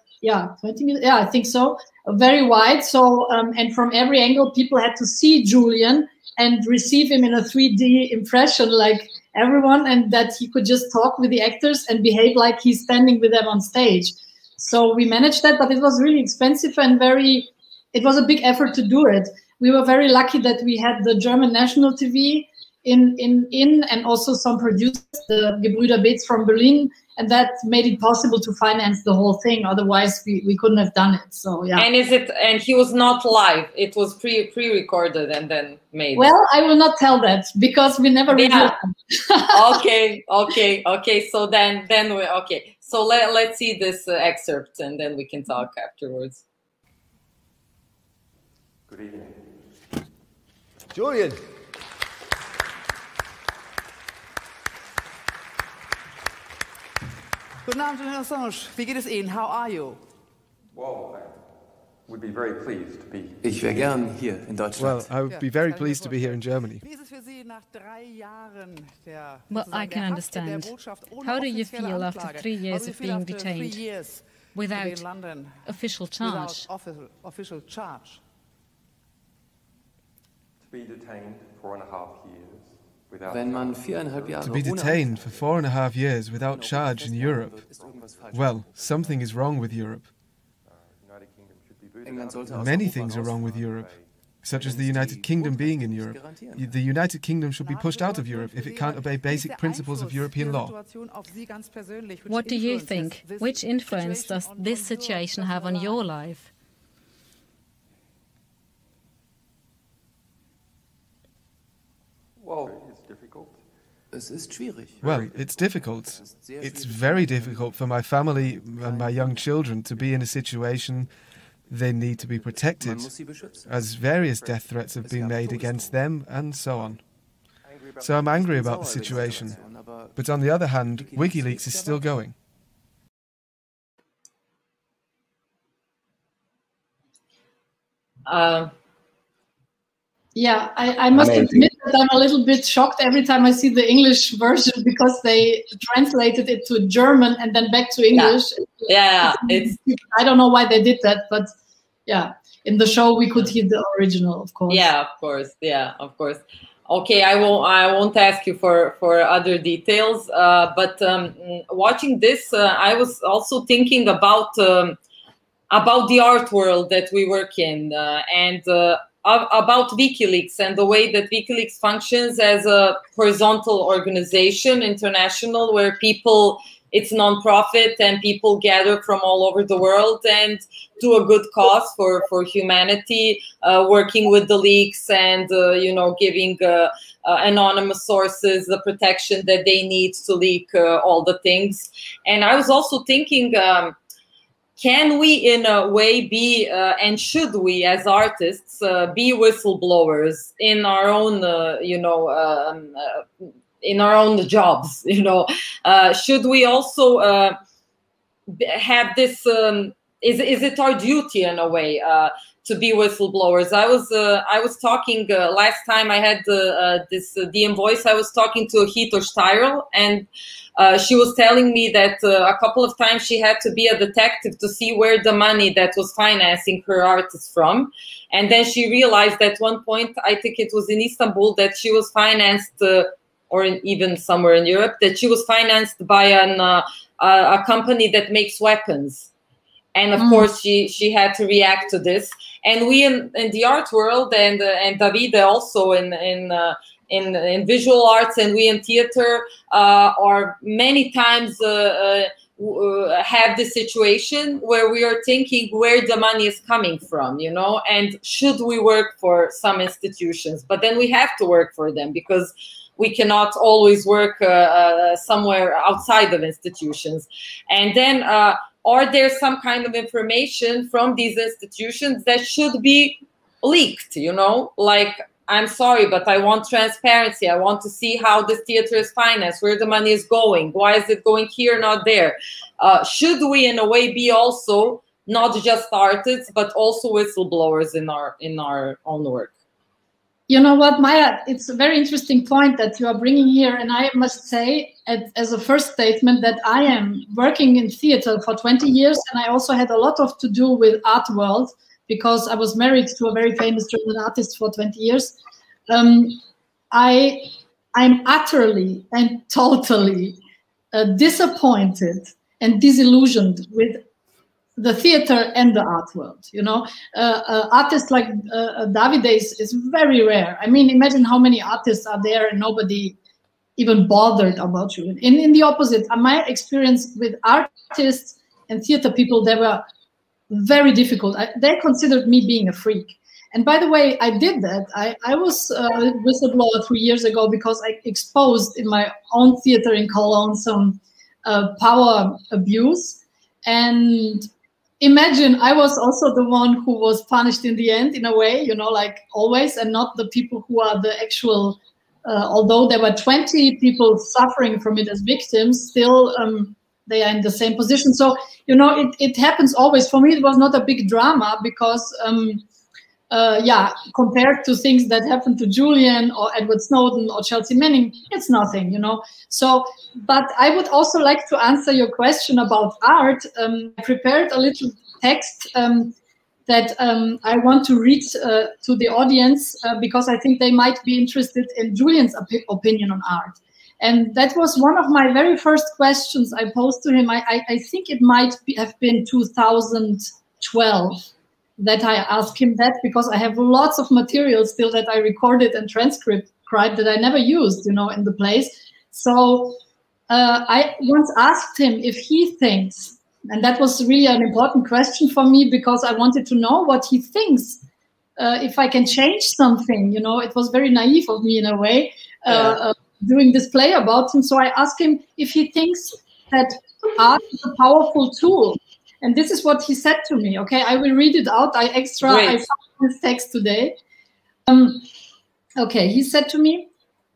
20 meters, I think so, very wide. So and from every angle, people had to see Julian and receive him in a 3D impression, like everyone, and that he could just talk with the actors and behave like he's standing with them on stage. So we managed that, but it was really expensive and it was a big effort to do it. We were very lucky that we had the German national TV in and also some producers, the Gebrüder Beetz from Berlin, and that made it possible to finance the whole thing. Otherwise, we couldn't have done it. So yeah. And he was not live. It was pre-recorded and then made. Well, I will not tell that because we never revealed Okay. So then So let's see this excerpt and then we can talk afterwards. Good evening. Julian. Guten Abend, Julian Assange. Wie geht es Ihnen? How are you? Well, I would be very pleased to be. Ich wäre gern hier in Deutschland. Well, I would be very pleased to be here in Germany. Well, I can understand. How do you feel after 3 years of being detained without official charge? To be detained for 4.5 years without. Wenn man 4,5 Jahre To be detained for 4.5 years without charge in Europe. Well, something is wrong with Europe. Many things are wrong with Europe, such as the United Kingdom being in Europe. The United Kingdom should be pushed out of Europe if it can't obey basic principles of European law. What do you think? Which influence does this situation have on your life? Well, it's difficult. Es ist schwierig. Well, it's difficult. It's very difficult for my family and my young children to be in a situation they need to be protected, as various death threats have been made against them and so on. So I'm angry about the situation. But on the other hand, WikiLeaks is still going. Yeah, I must admit that I'm a little bit shocked every time I see the English version because they translated it to German and then back to English. Yeah, I don't know why they did that, but yeah, in the show we could hear the original, of course. Yeah, of course. Yeah, of course. Okay, I won't ask you for other details, but watching this, I was also thinking about the art world that we work in and about WikiLeaks and the way that WikiLeaks functions as a horizontal organization, international, where it's non-profit and people gather from all over the world and do a good cause for humanity, working with the leaks and, giving anonymous sources the protection that they need to leak all the things. And I was also thinking, can we, in a way, be and should we, as artists, be whistleblowers in our own, in our own jobs? Should we also have this? Is it our duty in a way to be whistleblowers? I was talking last time I had this DiEM Voice. I was talking to Hito Steyrl, and she was telling me that a couple of times she had to be a detective to see where the money that was financing her art is from. And then she realized at one point, I think it was in Istanbul, that she was financed, or even somewhere in Europe, that she was financed by a company that makes weapons. And of course, she had to react to this. And we in the art world, and Davide also in visual arts, and we in theater are many times have this situation where we are thinking where the money is coming from, and should we work for some institutions? But then we have to work for them because we cannot always work somewhere outside of institutions. And then are there some kind of information from these institutions that should be leaked, you know, like, I'm sorry, but I want transparency. I want to see how this theater is financed, where the money is going. Why is it going here, not there? Should we, in a way, be also not just artists, but also whistleblowers in our own work? You know what, Maya, it's a very interesting point that you are bringing here. And I must say, as a first statement, that I am working in theater for 20 years. And I also had a lot to do with art world, because I was married to a very famous German artist for 20 years. I'm utterly and totally disappointed and disillusioned with the theater and the art world. You know, artists like Davide is very rare. I mean, imagine how many artists are there and nobody even bothered about you. In the opposite, my experience with artists and theater people, they were very difficult. They considered me being a freak. And by the way, I did that. I was a whistleblower 3 years ago because I exposed in my own theater in Cologne some power abuse. And imagine I was also the one who was punished in the end, in a way, you know, like always, and not the people who are the actual, although there were 20 people suffering from it as victims, still they are in the same position. So, you know, it happens always. For me, it was not a big drama because, yeah, compared to things that happened to Julian or Edward Snowden or Chelsea Manning, it's nothing, you know. So, but I would also like to answer your question about art. I prepared a little text that I want to read to the audience because I think they might be interested in Julian's opinion on art. And that was one of my very first questions I posed to him. I think it might have been 2012 that I asked him that, because I have lots of material still that I recorded and transcribed that I never used, you know, in the plays. So I once asked him if he thinks, and that was really an important question for me because I wanted to know what he thinks, if I can change something, you know. It was very naive of me in a way. Doing this play about him. So I asked him if he thinks that art is a powerful tool. And this is what he said to me. Okay, I will read it out. I found this text today. Okay, he said to me,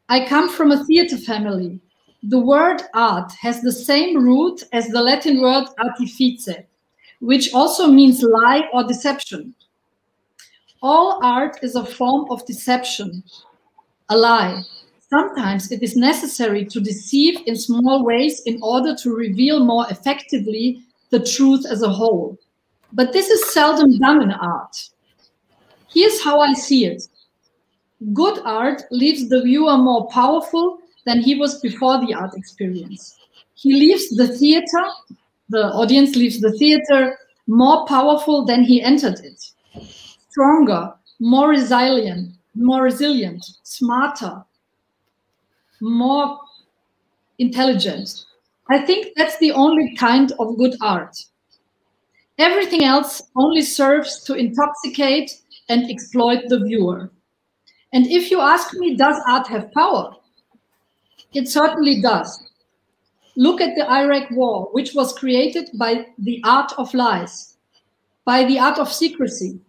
I come from a theater family. The word art has the same root as the Latin word artifice, which also means lie or deception. All art is a form of deception, a lie. Sometimes it is necessary to deceive in small ways in order to reveal more effectively the truth as a whole. But this is seldom done in art. Here's how I see it. Good art leaves the viewer more powerful than he was before the art experience. He leaves the theater, the audience leaves the theater more powerful than he entered it. Stronger, more resilient, smarter, more intelligent. I think that's the only kind of good art. Everything else only serves to intoxicate and exploit the viewer. And if you ask me, does art have power? It certainly does. Look at the Iraq War, which was created by the art of lies, by the art of secrecy,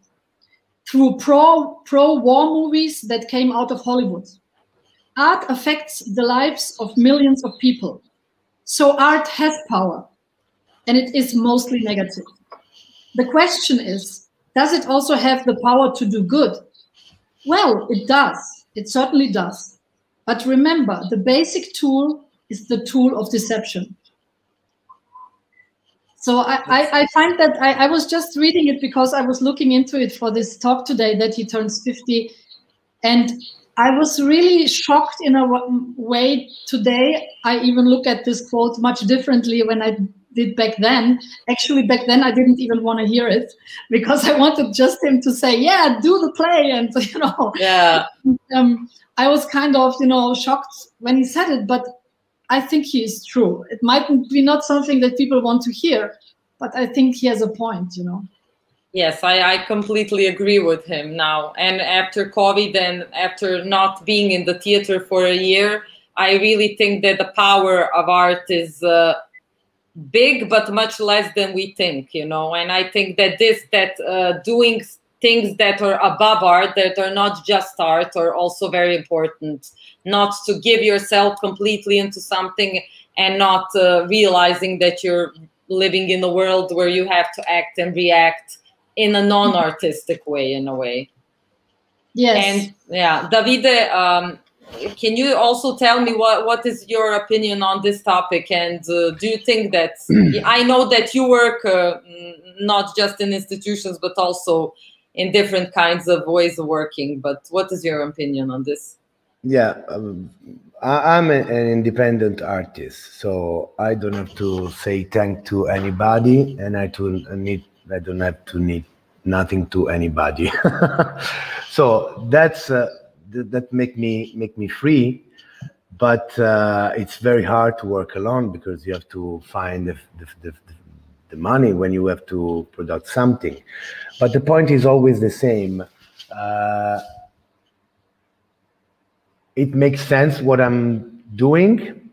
through pro-war movies that came out of Hollywood. Art affects the lives of millions of people. So art has power, and it is mostly negative. The question is, does it also have the power to do good? Well, it does. It certainly does. But remember, the basic tool is the tool of deception. So I find that I was just reading it because I was looking into it for this talk today that he turns 50. And I was really shocked in a way today. I even look at this quote much differently when I did back then. Actually, back then I didn't even want to hear it because I wanted just him to say, yeah, do the play. And, you know, yeah. I was kind of, you know, shocked when he said it, but I think he is true. It might be not something that people want to hear, but I think he has a point, you know. Yes, I completely agree with him now. And after COVID and after not being in the theater for a year, I really think that the power of art is big, but much less than we think, you know. And I think that doing things that are above art, that are not just art, are also very important. Not to give yourself completely into something and not realizing that you're living in a world where you have to act and react in a non-artistic way, in a way. Yes. And yeah, Davide, can you also tell me what is your opinion on this topic? And do you think that, I know that you work not just in institutions, but also in different kinds of ways of working, but what is your opinion on this? Yeah, I'm an independent artist, so I don't have to say thank to anybody, and I don't have to need nothing to anybody. So that's that make me free, but it's very hard to work alone because you have to find the money when you have to produce something. But the point is always the same. It makes sense what I'm doing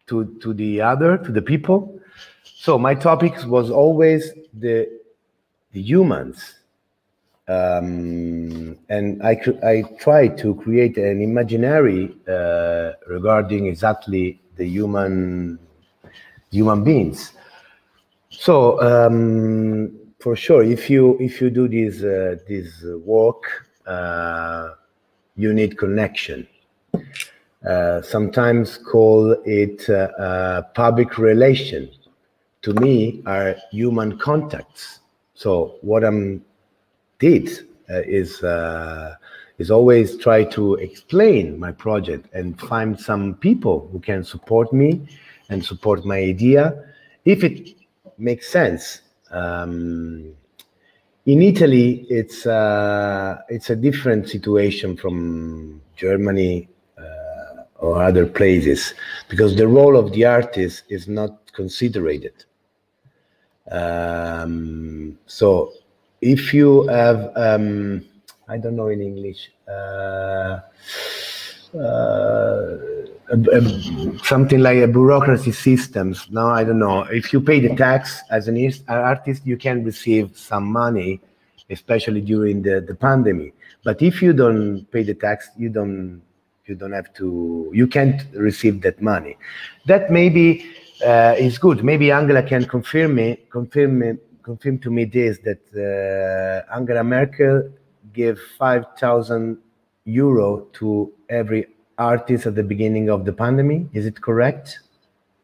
to the people. So my topic was always the humans, and I try to create an imaginary regarding exactly the human beings. So for sure, if you do this work, you need connection. Sometimes call it public relation. To me, are human contacts. So what I did is always try to explain my project and find some people who can support me and support my idea, if it makes sense. In Italy, it's a different situation from Germany or other places, because the role of the artist is not considered. So if you have, I don't know in English, something like a bureaucracy systems. No, I don't know. If you pay the tax as an artist, you can receive some money, especially during the pandemic. But if you don't pay the tax, you can't receive that money. That maybe is good. Maybe Angela can confirm to me this, that Angela Merkel gave 5,000 euro to every artist at the beginning of the pandemic. Is it correct?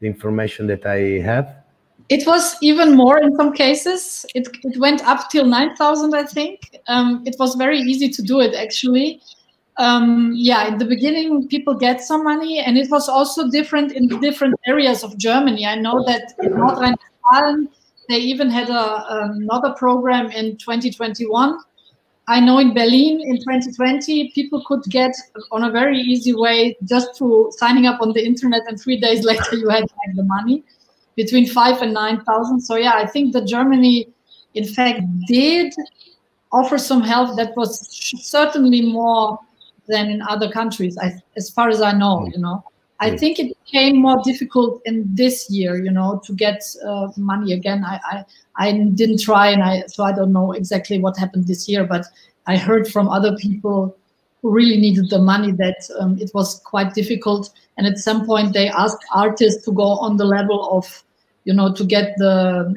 The information that I have? It was even more in some cases. It went up till 9,000, I think. It was very easy to do it, actually. Yeah, in the beginning, people get some money, and it was also different in different areas of Germany. I know that in North Rhine-Westphalia, they even had another program in 2021. I know in Berlin in 2020, people could get on a very easy way just through signing up on the internet, and 3 days later you had like the money, between 5,000 and 9,000. So yeah, I think that Germany, in fact, did offer some help that was certainly more than in other countries, as far as I know, you know. I think it became more difficult in this year, you know, to get money again. I didn't try, and so I don't know exactly what happened this year, but I heard from other people who really needed the money that it was quite difficult. And at some point they asked artists to go on the level of, you know, to get the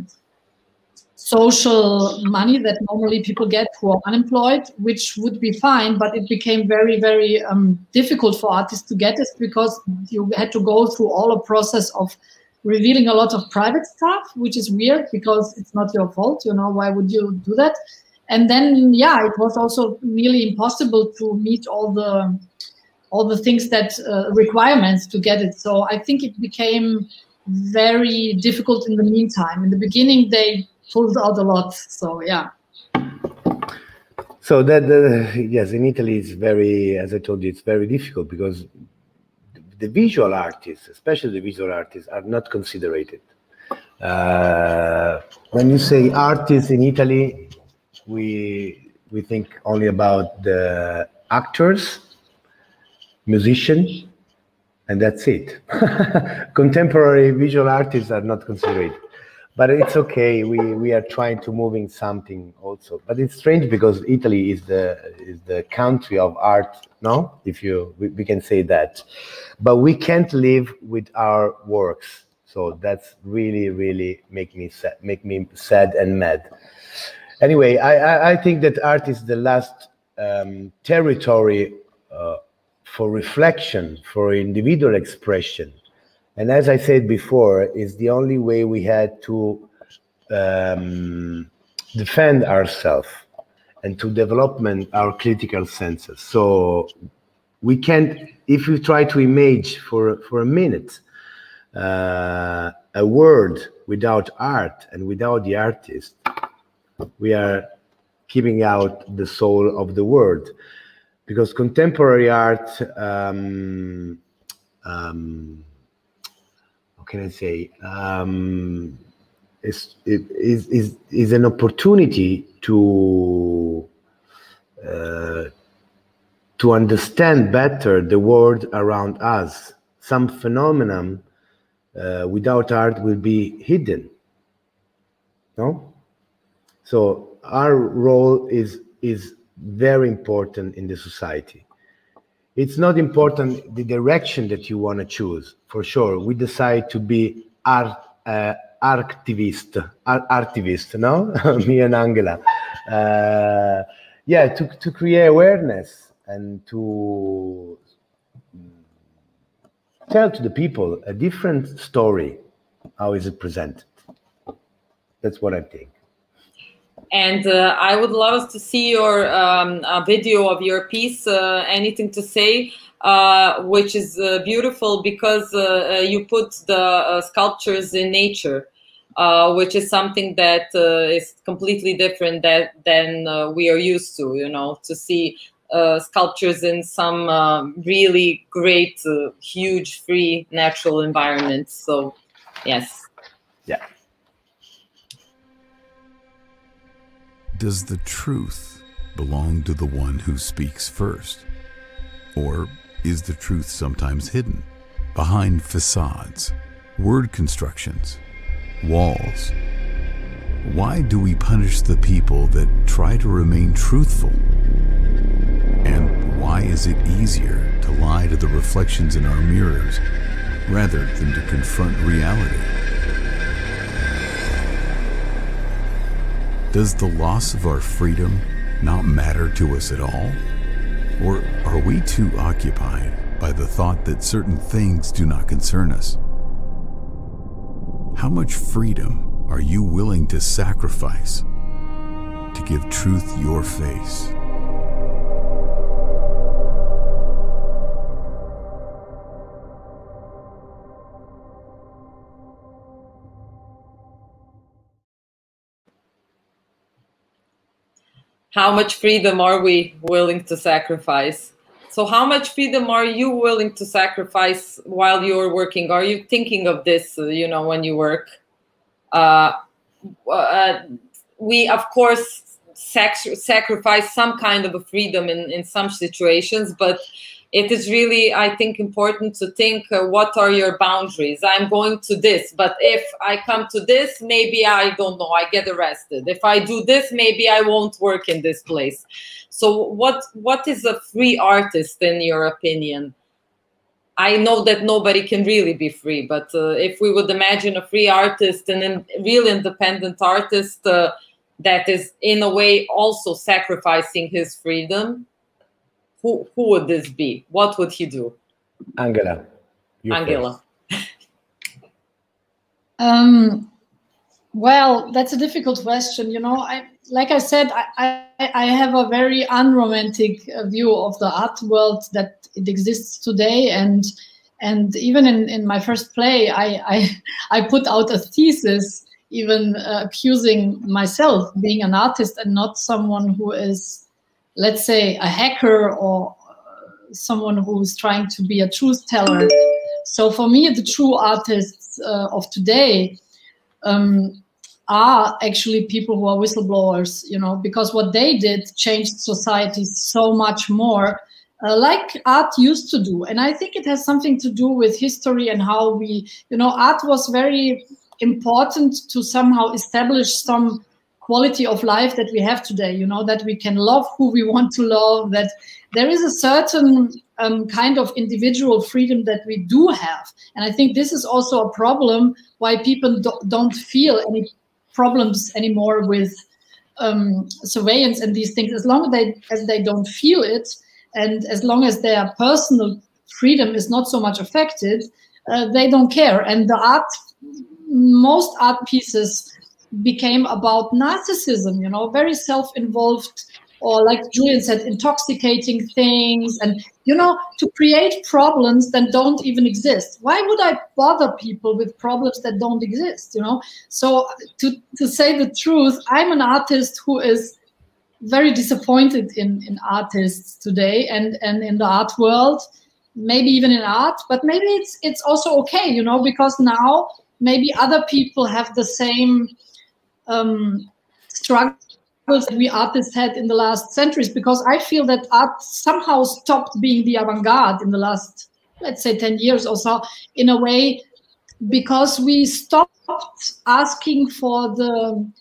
social money that normally people get who are unemployed, which would be fine, but it became very, very difficult for artists to get it, because you had to go through all a process of revealing a lot of private stuff, which is weird because it's not your fault, you know, why would you do that? And then, yeah, it was also nearly impossible to meet all the things that requirements to get it. So I think it became very difficult in the meantime. In the beginning, they pulled out a lot, so yeah. So that, yes, in Italy it's very, as I told you, it's very difficult because the visual artists, especially the visual artists, are not considered. When you say artists in Italy, we think only about the actors, musicians, and that's it. Contemporary visual artists are not considered, but it's okay. We are trying to move in something also. But it's strange because Italy is the country of art, no? If we can say that, but we can't live with our works. So that's really make me sad and mad. Anyway, I think that art is the last territory for reflection, for individual expression. And as I said before, it's the only way we had to defend ourselves and to develop our critical senses. So we can't, if we try to image for a minute a word without art and without the artist, we are keeping out the soul of the word. Because contemporary art, how can I say, is an opportunity to understand better the world around us. Some phenomenon without art will be hidden. No? So our role is very important in the society. It's not important the direction that you want to choose, for sure. We decide to be artivist, no? Me and Angela. Yeah, to create awareness and to tell to the people a different story. How is it presented? That's what I think. And I would love us to see your video of your piece, Anything to Say, which is beautiful because you put the sculptures in nature, which is something that is completely different than we are used to, you know, to see sculptures in some really great, huge, free, natural environments. So, yes. Yeah. Does the truth belong to the one who speaks first? Or is the truth sometimes hidden behind facades, word constructions, walls? Why do we punish the people that try to remain truthful? And why is it easier to lie to the reflections in our mirrors rather than to confront reality? Does the loss of our freedom not matter to us at all? Or are we too occupied by the thought that certain things do not concern us? How much freedom are you willing to sacrifice to give truth your face? How much freedom are we willing to sacrifice? So how much freedom are you willing to sacrifice while you're working? Are you thinking of this, you know, when you work? We, of course, sacrifice some kind of a freedom in some situations, but it is really, I think, important to think what are your boundaries? I'm going to this, but if I come to this, maybe I don't know, I get arrested. If I do this, maybe I won't work in this place. So what is a free artist in your opinion? I know that nobody can really be free, but if we would imagine a free artist and a real independent artist that is in a way also sacrificing his freedom, who would this be? What would he do? Angela. Angela. Well, that's a difficult question. You know, like I said, I have a very unromantic view of the art world that it exists today, and even in my first play, I put out a thesis, even accusing myself being an artist and not someone who is, let's say, a hacker or someone who's trying to be a truth teller. So for me, the true artists of today are actually people who are whistleblowers, you know, because what they did changed society so much more, like art used to do. And I think it has something to do with history and how we, you know, art was very important to somehow establish some quality of life that we have today, you know, that we can love who we want to love, that there is a certain kind of individual freedom that we do have. And I think this is also a problem why people don't feel any problems anymore with surveillance and these things, as long as they don't feel it, and as long as their personal freedom is not so much affected, they don't care. And the art, most art pieces became about narcissism, you know, very self-involved, or like Julian said, intoxicating things, and, you know, to create problems that don't even exist. Why would I bother people with problems that don't exist, you know? So to say the truth, I'm an artist who is very disappointed in artists today and in the art world, maybe even in art, but maybe it's also okay, you know, because now maybe other people have the same struggles that we artists had in the last centuries, because I feel that art somehow stopped being the avant-garde in the last, let's say, 10 years or so, in a way, because we stopped asking for the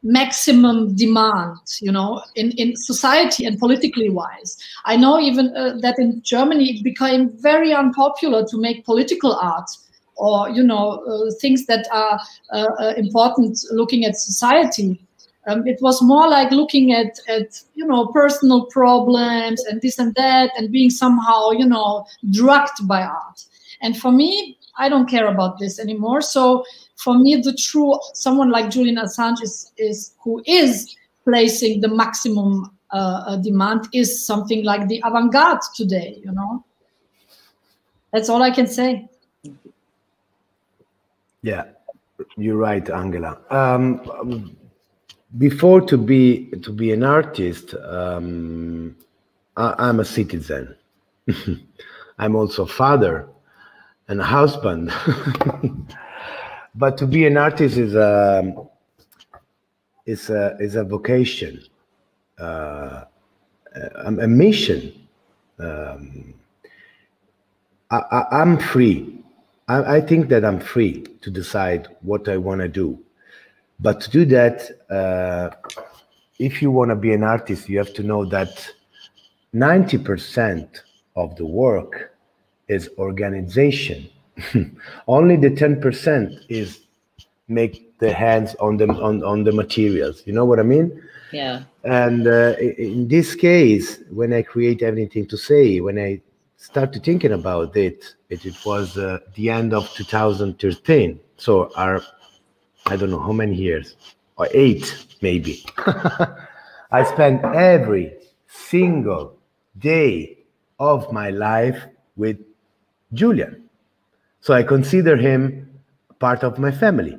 maximum demand, you know, in society and politically wise. I know even that in Germany it became very unpopular to make political art, or, you know, things that are important looking at society. It was more like looking at, you know, personal problems and this and that, and being somehow, you know, drugged by art. And for me, I don't care about this anymore. So for me, the true someone like Julian Assange who is placing the maximum demand, is something like the avant-garde today, you know. That's all I can say. Yeah, you're right, Angela. Before to be an artist, I'm a citizen. I'm also a father and a husband. But to be an artist is a vocation, a mission. I'm free. I think that I'm free to decide what I want to do. But to do that, if you want to be an artist, you have to know that 90% of the work is organization. Only the 10% is make the hands on the materials. You know what I mean? Yeah. And in this case, when I create Everything to Say, when I started thinking about it, it was the end of 2013. So I don't know how many years, or 8 maybe. I spent every single day of my life with Julian. So I consider him part of my family.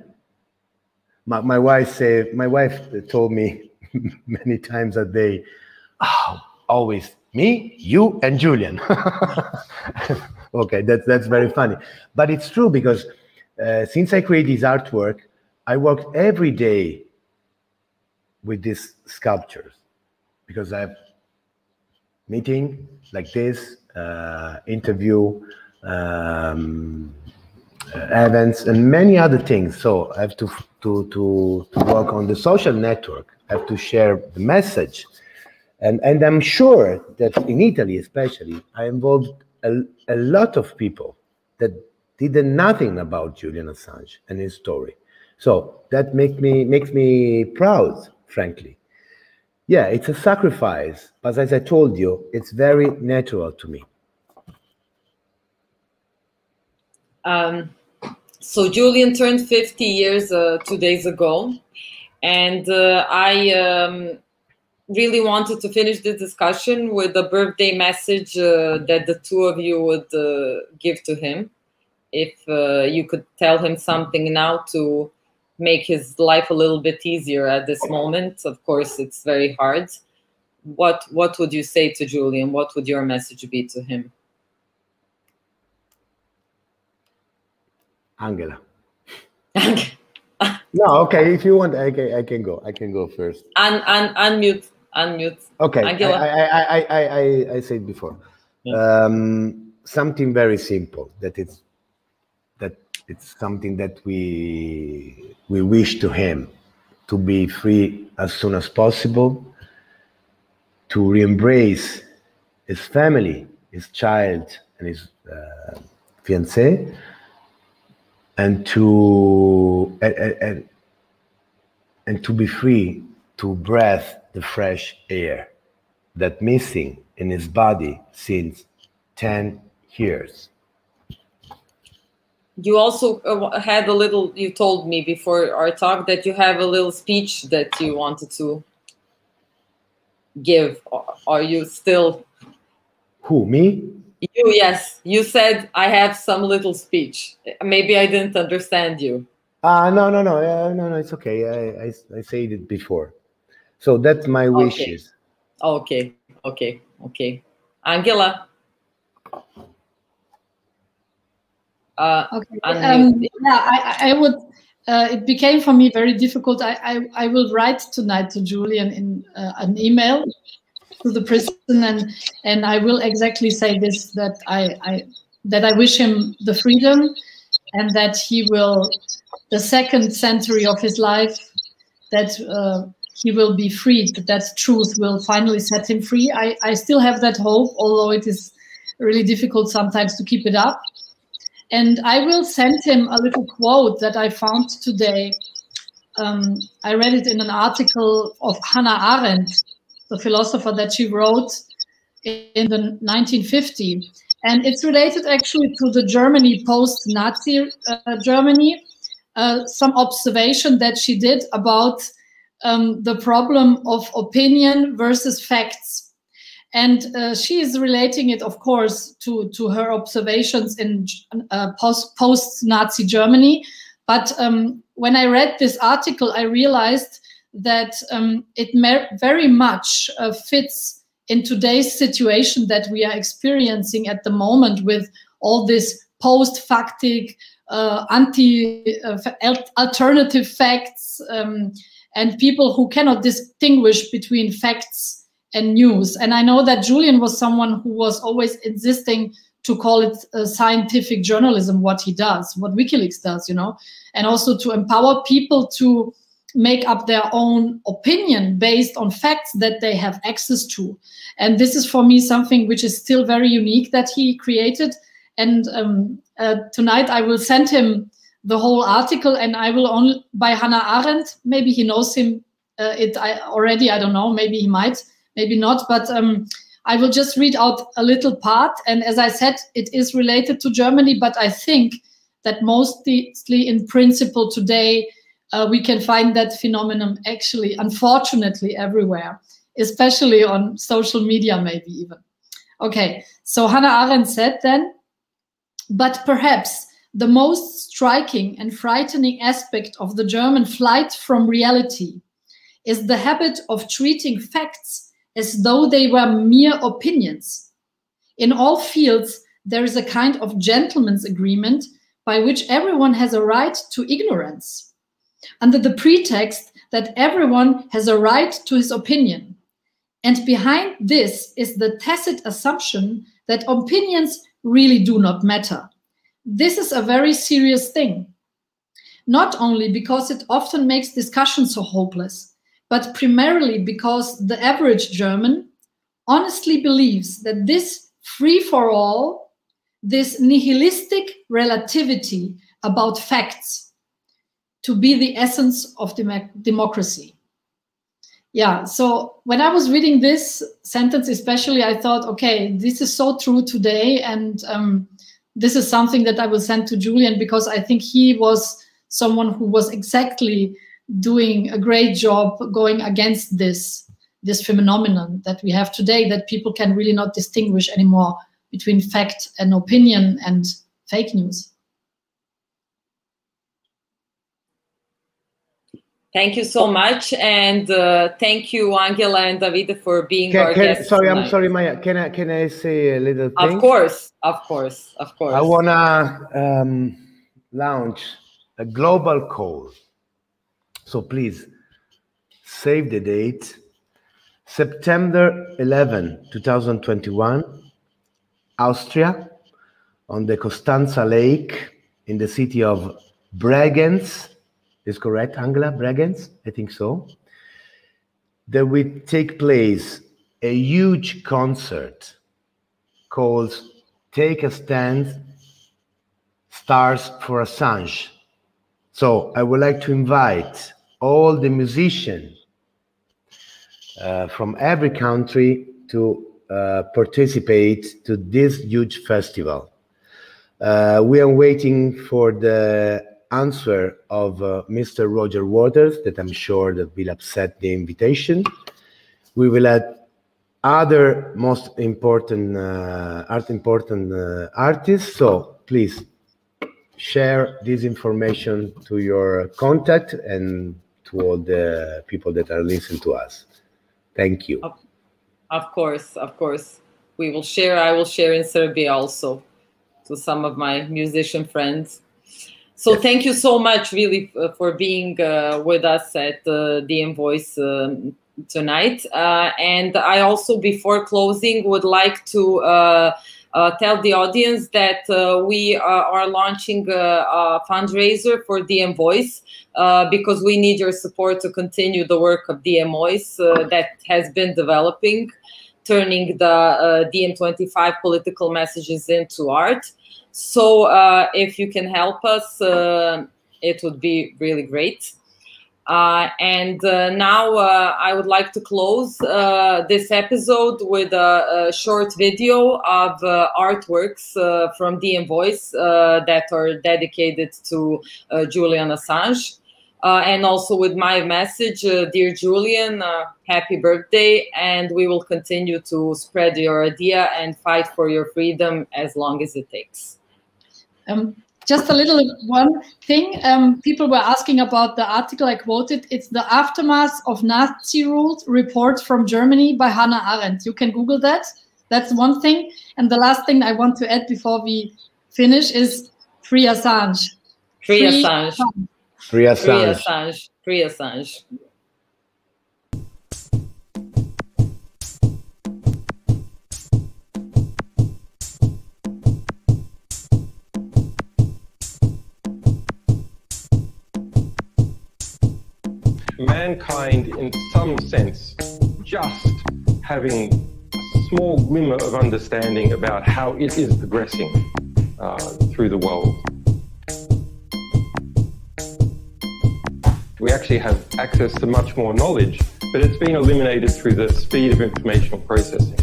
My wife told me many times a day, oh, always me, you, and Julian. Okay, that's very funny. But it's true, because since I create this artwork, I worked every day with these sculptures, because I have meeting like this, interview, events, and many other things. So I have to work on the social network. I have to share the message, and I'm sure that in Italy, especially, I involved a lot of people that did nothing about Julian Assange and his story. So that makes me proud, frankly. Yeah, it's a sacrifice, but as I told you, it's very natural to me. So Julian turned 50 years 2 days ago, and I really wanted to finish this discussion with a birthday message that the two of you would give to him. If you could tell him something now to make his life a little bit easier at this moment. Of course, it's very hard. What would you say to Julian? What would your message be to him? Angela. No, okay. If you want, I can go. I can go first. Unmute. Okay. Angela. I said before. Yeah. Something very simple. That it's something that we wish to him, to be free as soon as possible, to re-embrace his family, his child, and his fiancée, and to be free to breathe the fresh air that missing in his body since 10 years. You also had a little, you told me before our talk that you have a little speech that you wanted to give. Are you still? Who, me? You, yes. You said, I have some little speech. Maybe I didn't understand you. No, it's okay. I said it before. So that's my wishes. Okay. Angela? Okay. I would. It became for me very difficult. I will write tonight to Julian in an email to the prison, and I will exactly say this, that I wish him the freedom, and that he will, the second century of his life, that he will be freed, that truth will finally set him free. I still have that hope, although it is really difficult sometimes to keep it up. And I will send him a little quote that I found today. I read it in an article of Hannah Arendt, the philosopher that she wrote in the 1950. And it's related actually to the Germany post-Nazi Germany, some observation that she did about the problem of opinion versus facts. And she is relating it, of course, to her observations in post-Nazi Germany. But when I read this article, I realized that it very much fits in today's situation that we are experiencing at the moment, with all this post-factic, alternative facts, and people who cannot distinguish between facts and news. And I know that Julian was someone who was always insisting to call it scientific journalism, what he does, what WikiLeaks does, and also to empower people to make up their own opinion based on facts that they have access to. And this is for me something which is still very unique that he created. And tonight I will send him the whole article, and I will only, by Hannah Arendt, maybe he knows him already, I don't know, maybe he might, maybe not, but I will just read out a little part. And as I said, it is related to Germany, but I think that mostly in principle today, we can find that phenomenon actually, unfortunately, everywhere, especially on social media, maybe even. Okay, so Hannah Arendt said then, but perhaps the most striking and frightening aspect of the German flight from reality is the habit of treating facts as though they were mere opinions. In all fields, there is a kind of gentleman's agreement by which everyone has a right to ignorance, under the pretext that everyone has a right to his opinion. And behind this is the tacit assumption that opinions really do not matter. This is a very serious thing, not only because it often makes discussion so hopeless, but primarily because the average German honestly believes that this free-for-all, this nihilistic relativity about facts, to be the essence of democracy. Yeah, so when I was reading this sentence especially, I thought, okay, this is so true today, and this is something that I will send to Julian, because I think he was someone who was exactly doing a great job going against this phenomenon that we have today, that people can really not distinguish anymore between fact and opinion and fake news. Thank you so much, and thank you, Angela and Davide, for being our guests. Sorry, tonight. I'm sorry, Maya. Can I say a little thing? Of course. I wanna launch a global call So please save the date. September 11, 2021, Austria, on the Costanza Lake in the city of Bregenz. Is correct, Angela? Bregenz? I think so. There will take place a huge concert called Take a Stand, Stars for Assange. So I would like to invite all the musicians from every country to participate to this huge festival. We are waiting for the answer of Mr. Roger Waters, that I'm sure that will accept the invitation. We will have other most important artists. So please share this information to your contact and to all the people that are listening to us. Thank you. Of course. We will share. I will share in Serbia also to some of my musician friends. So thank you so much, really, for being with us at DiEM Voice tonight. And I also, before closing, would like to tell the audience that we are launching a fundraiser for DiEM Voice because we need your support to continue the work of DiEM Voice that has been developing, turning the DiEM 25 political messages into art. So if you can help us, it would be really great. And now I would like to close this episode with a short video of artworks from DiEM Voice that are dedicated to Julian Assange. And also with my message, dear Julian, happy birthday, and we will continue to spread your idea and fight for your freedom as long as it takes. Just a little one thing. People were asking about the article I quoted. It's The Aftermath of Nazi Rule Report from Germany by Hannah Arendt. You can Google that. That's one thing. And the last thing I want to add before we finish is Free Assange. Free Assange. Free Assange. Free Assange. Free Assange. Mankind, in some sense, just having a small glimmer of understanding about how it is progressing through the world. We actually have access to much more knowledge, but it's been eliminated through the speed of informational processing.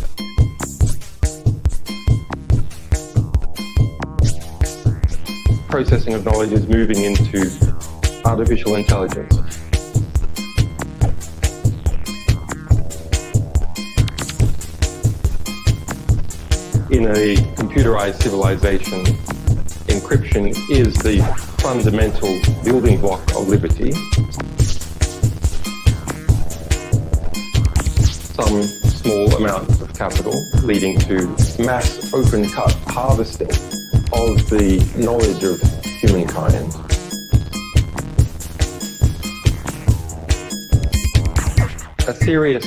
Processing of knowledge is moving into artificial intelligence. In a computerized civilization, encryption is the fundamental building block of liberty. Some small amount of capital leading to mass open-cut harvesting of the knowledge of humankind. A serious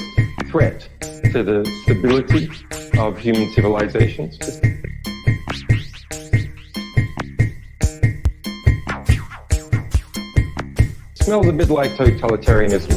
threat to the stability of human civilizations. Smells a bit like totalitarianism.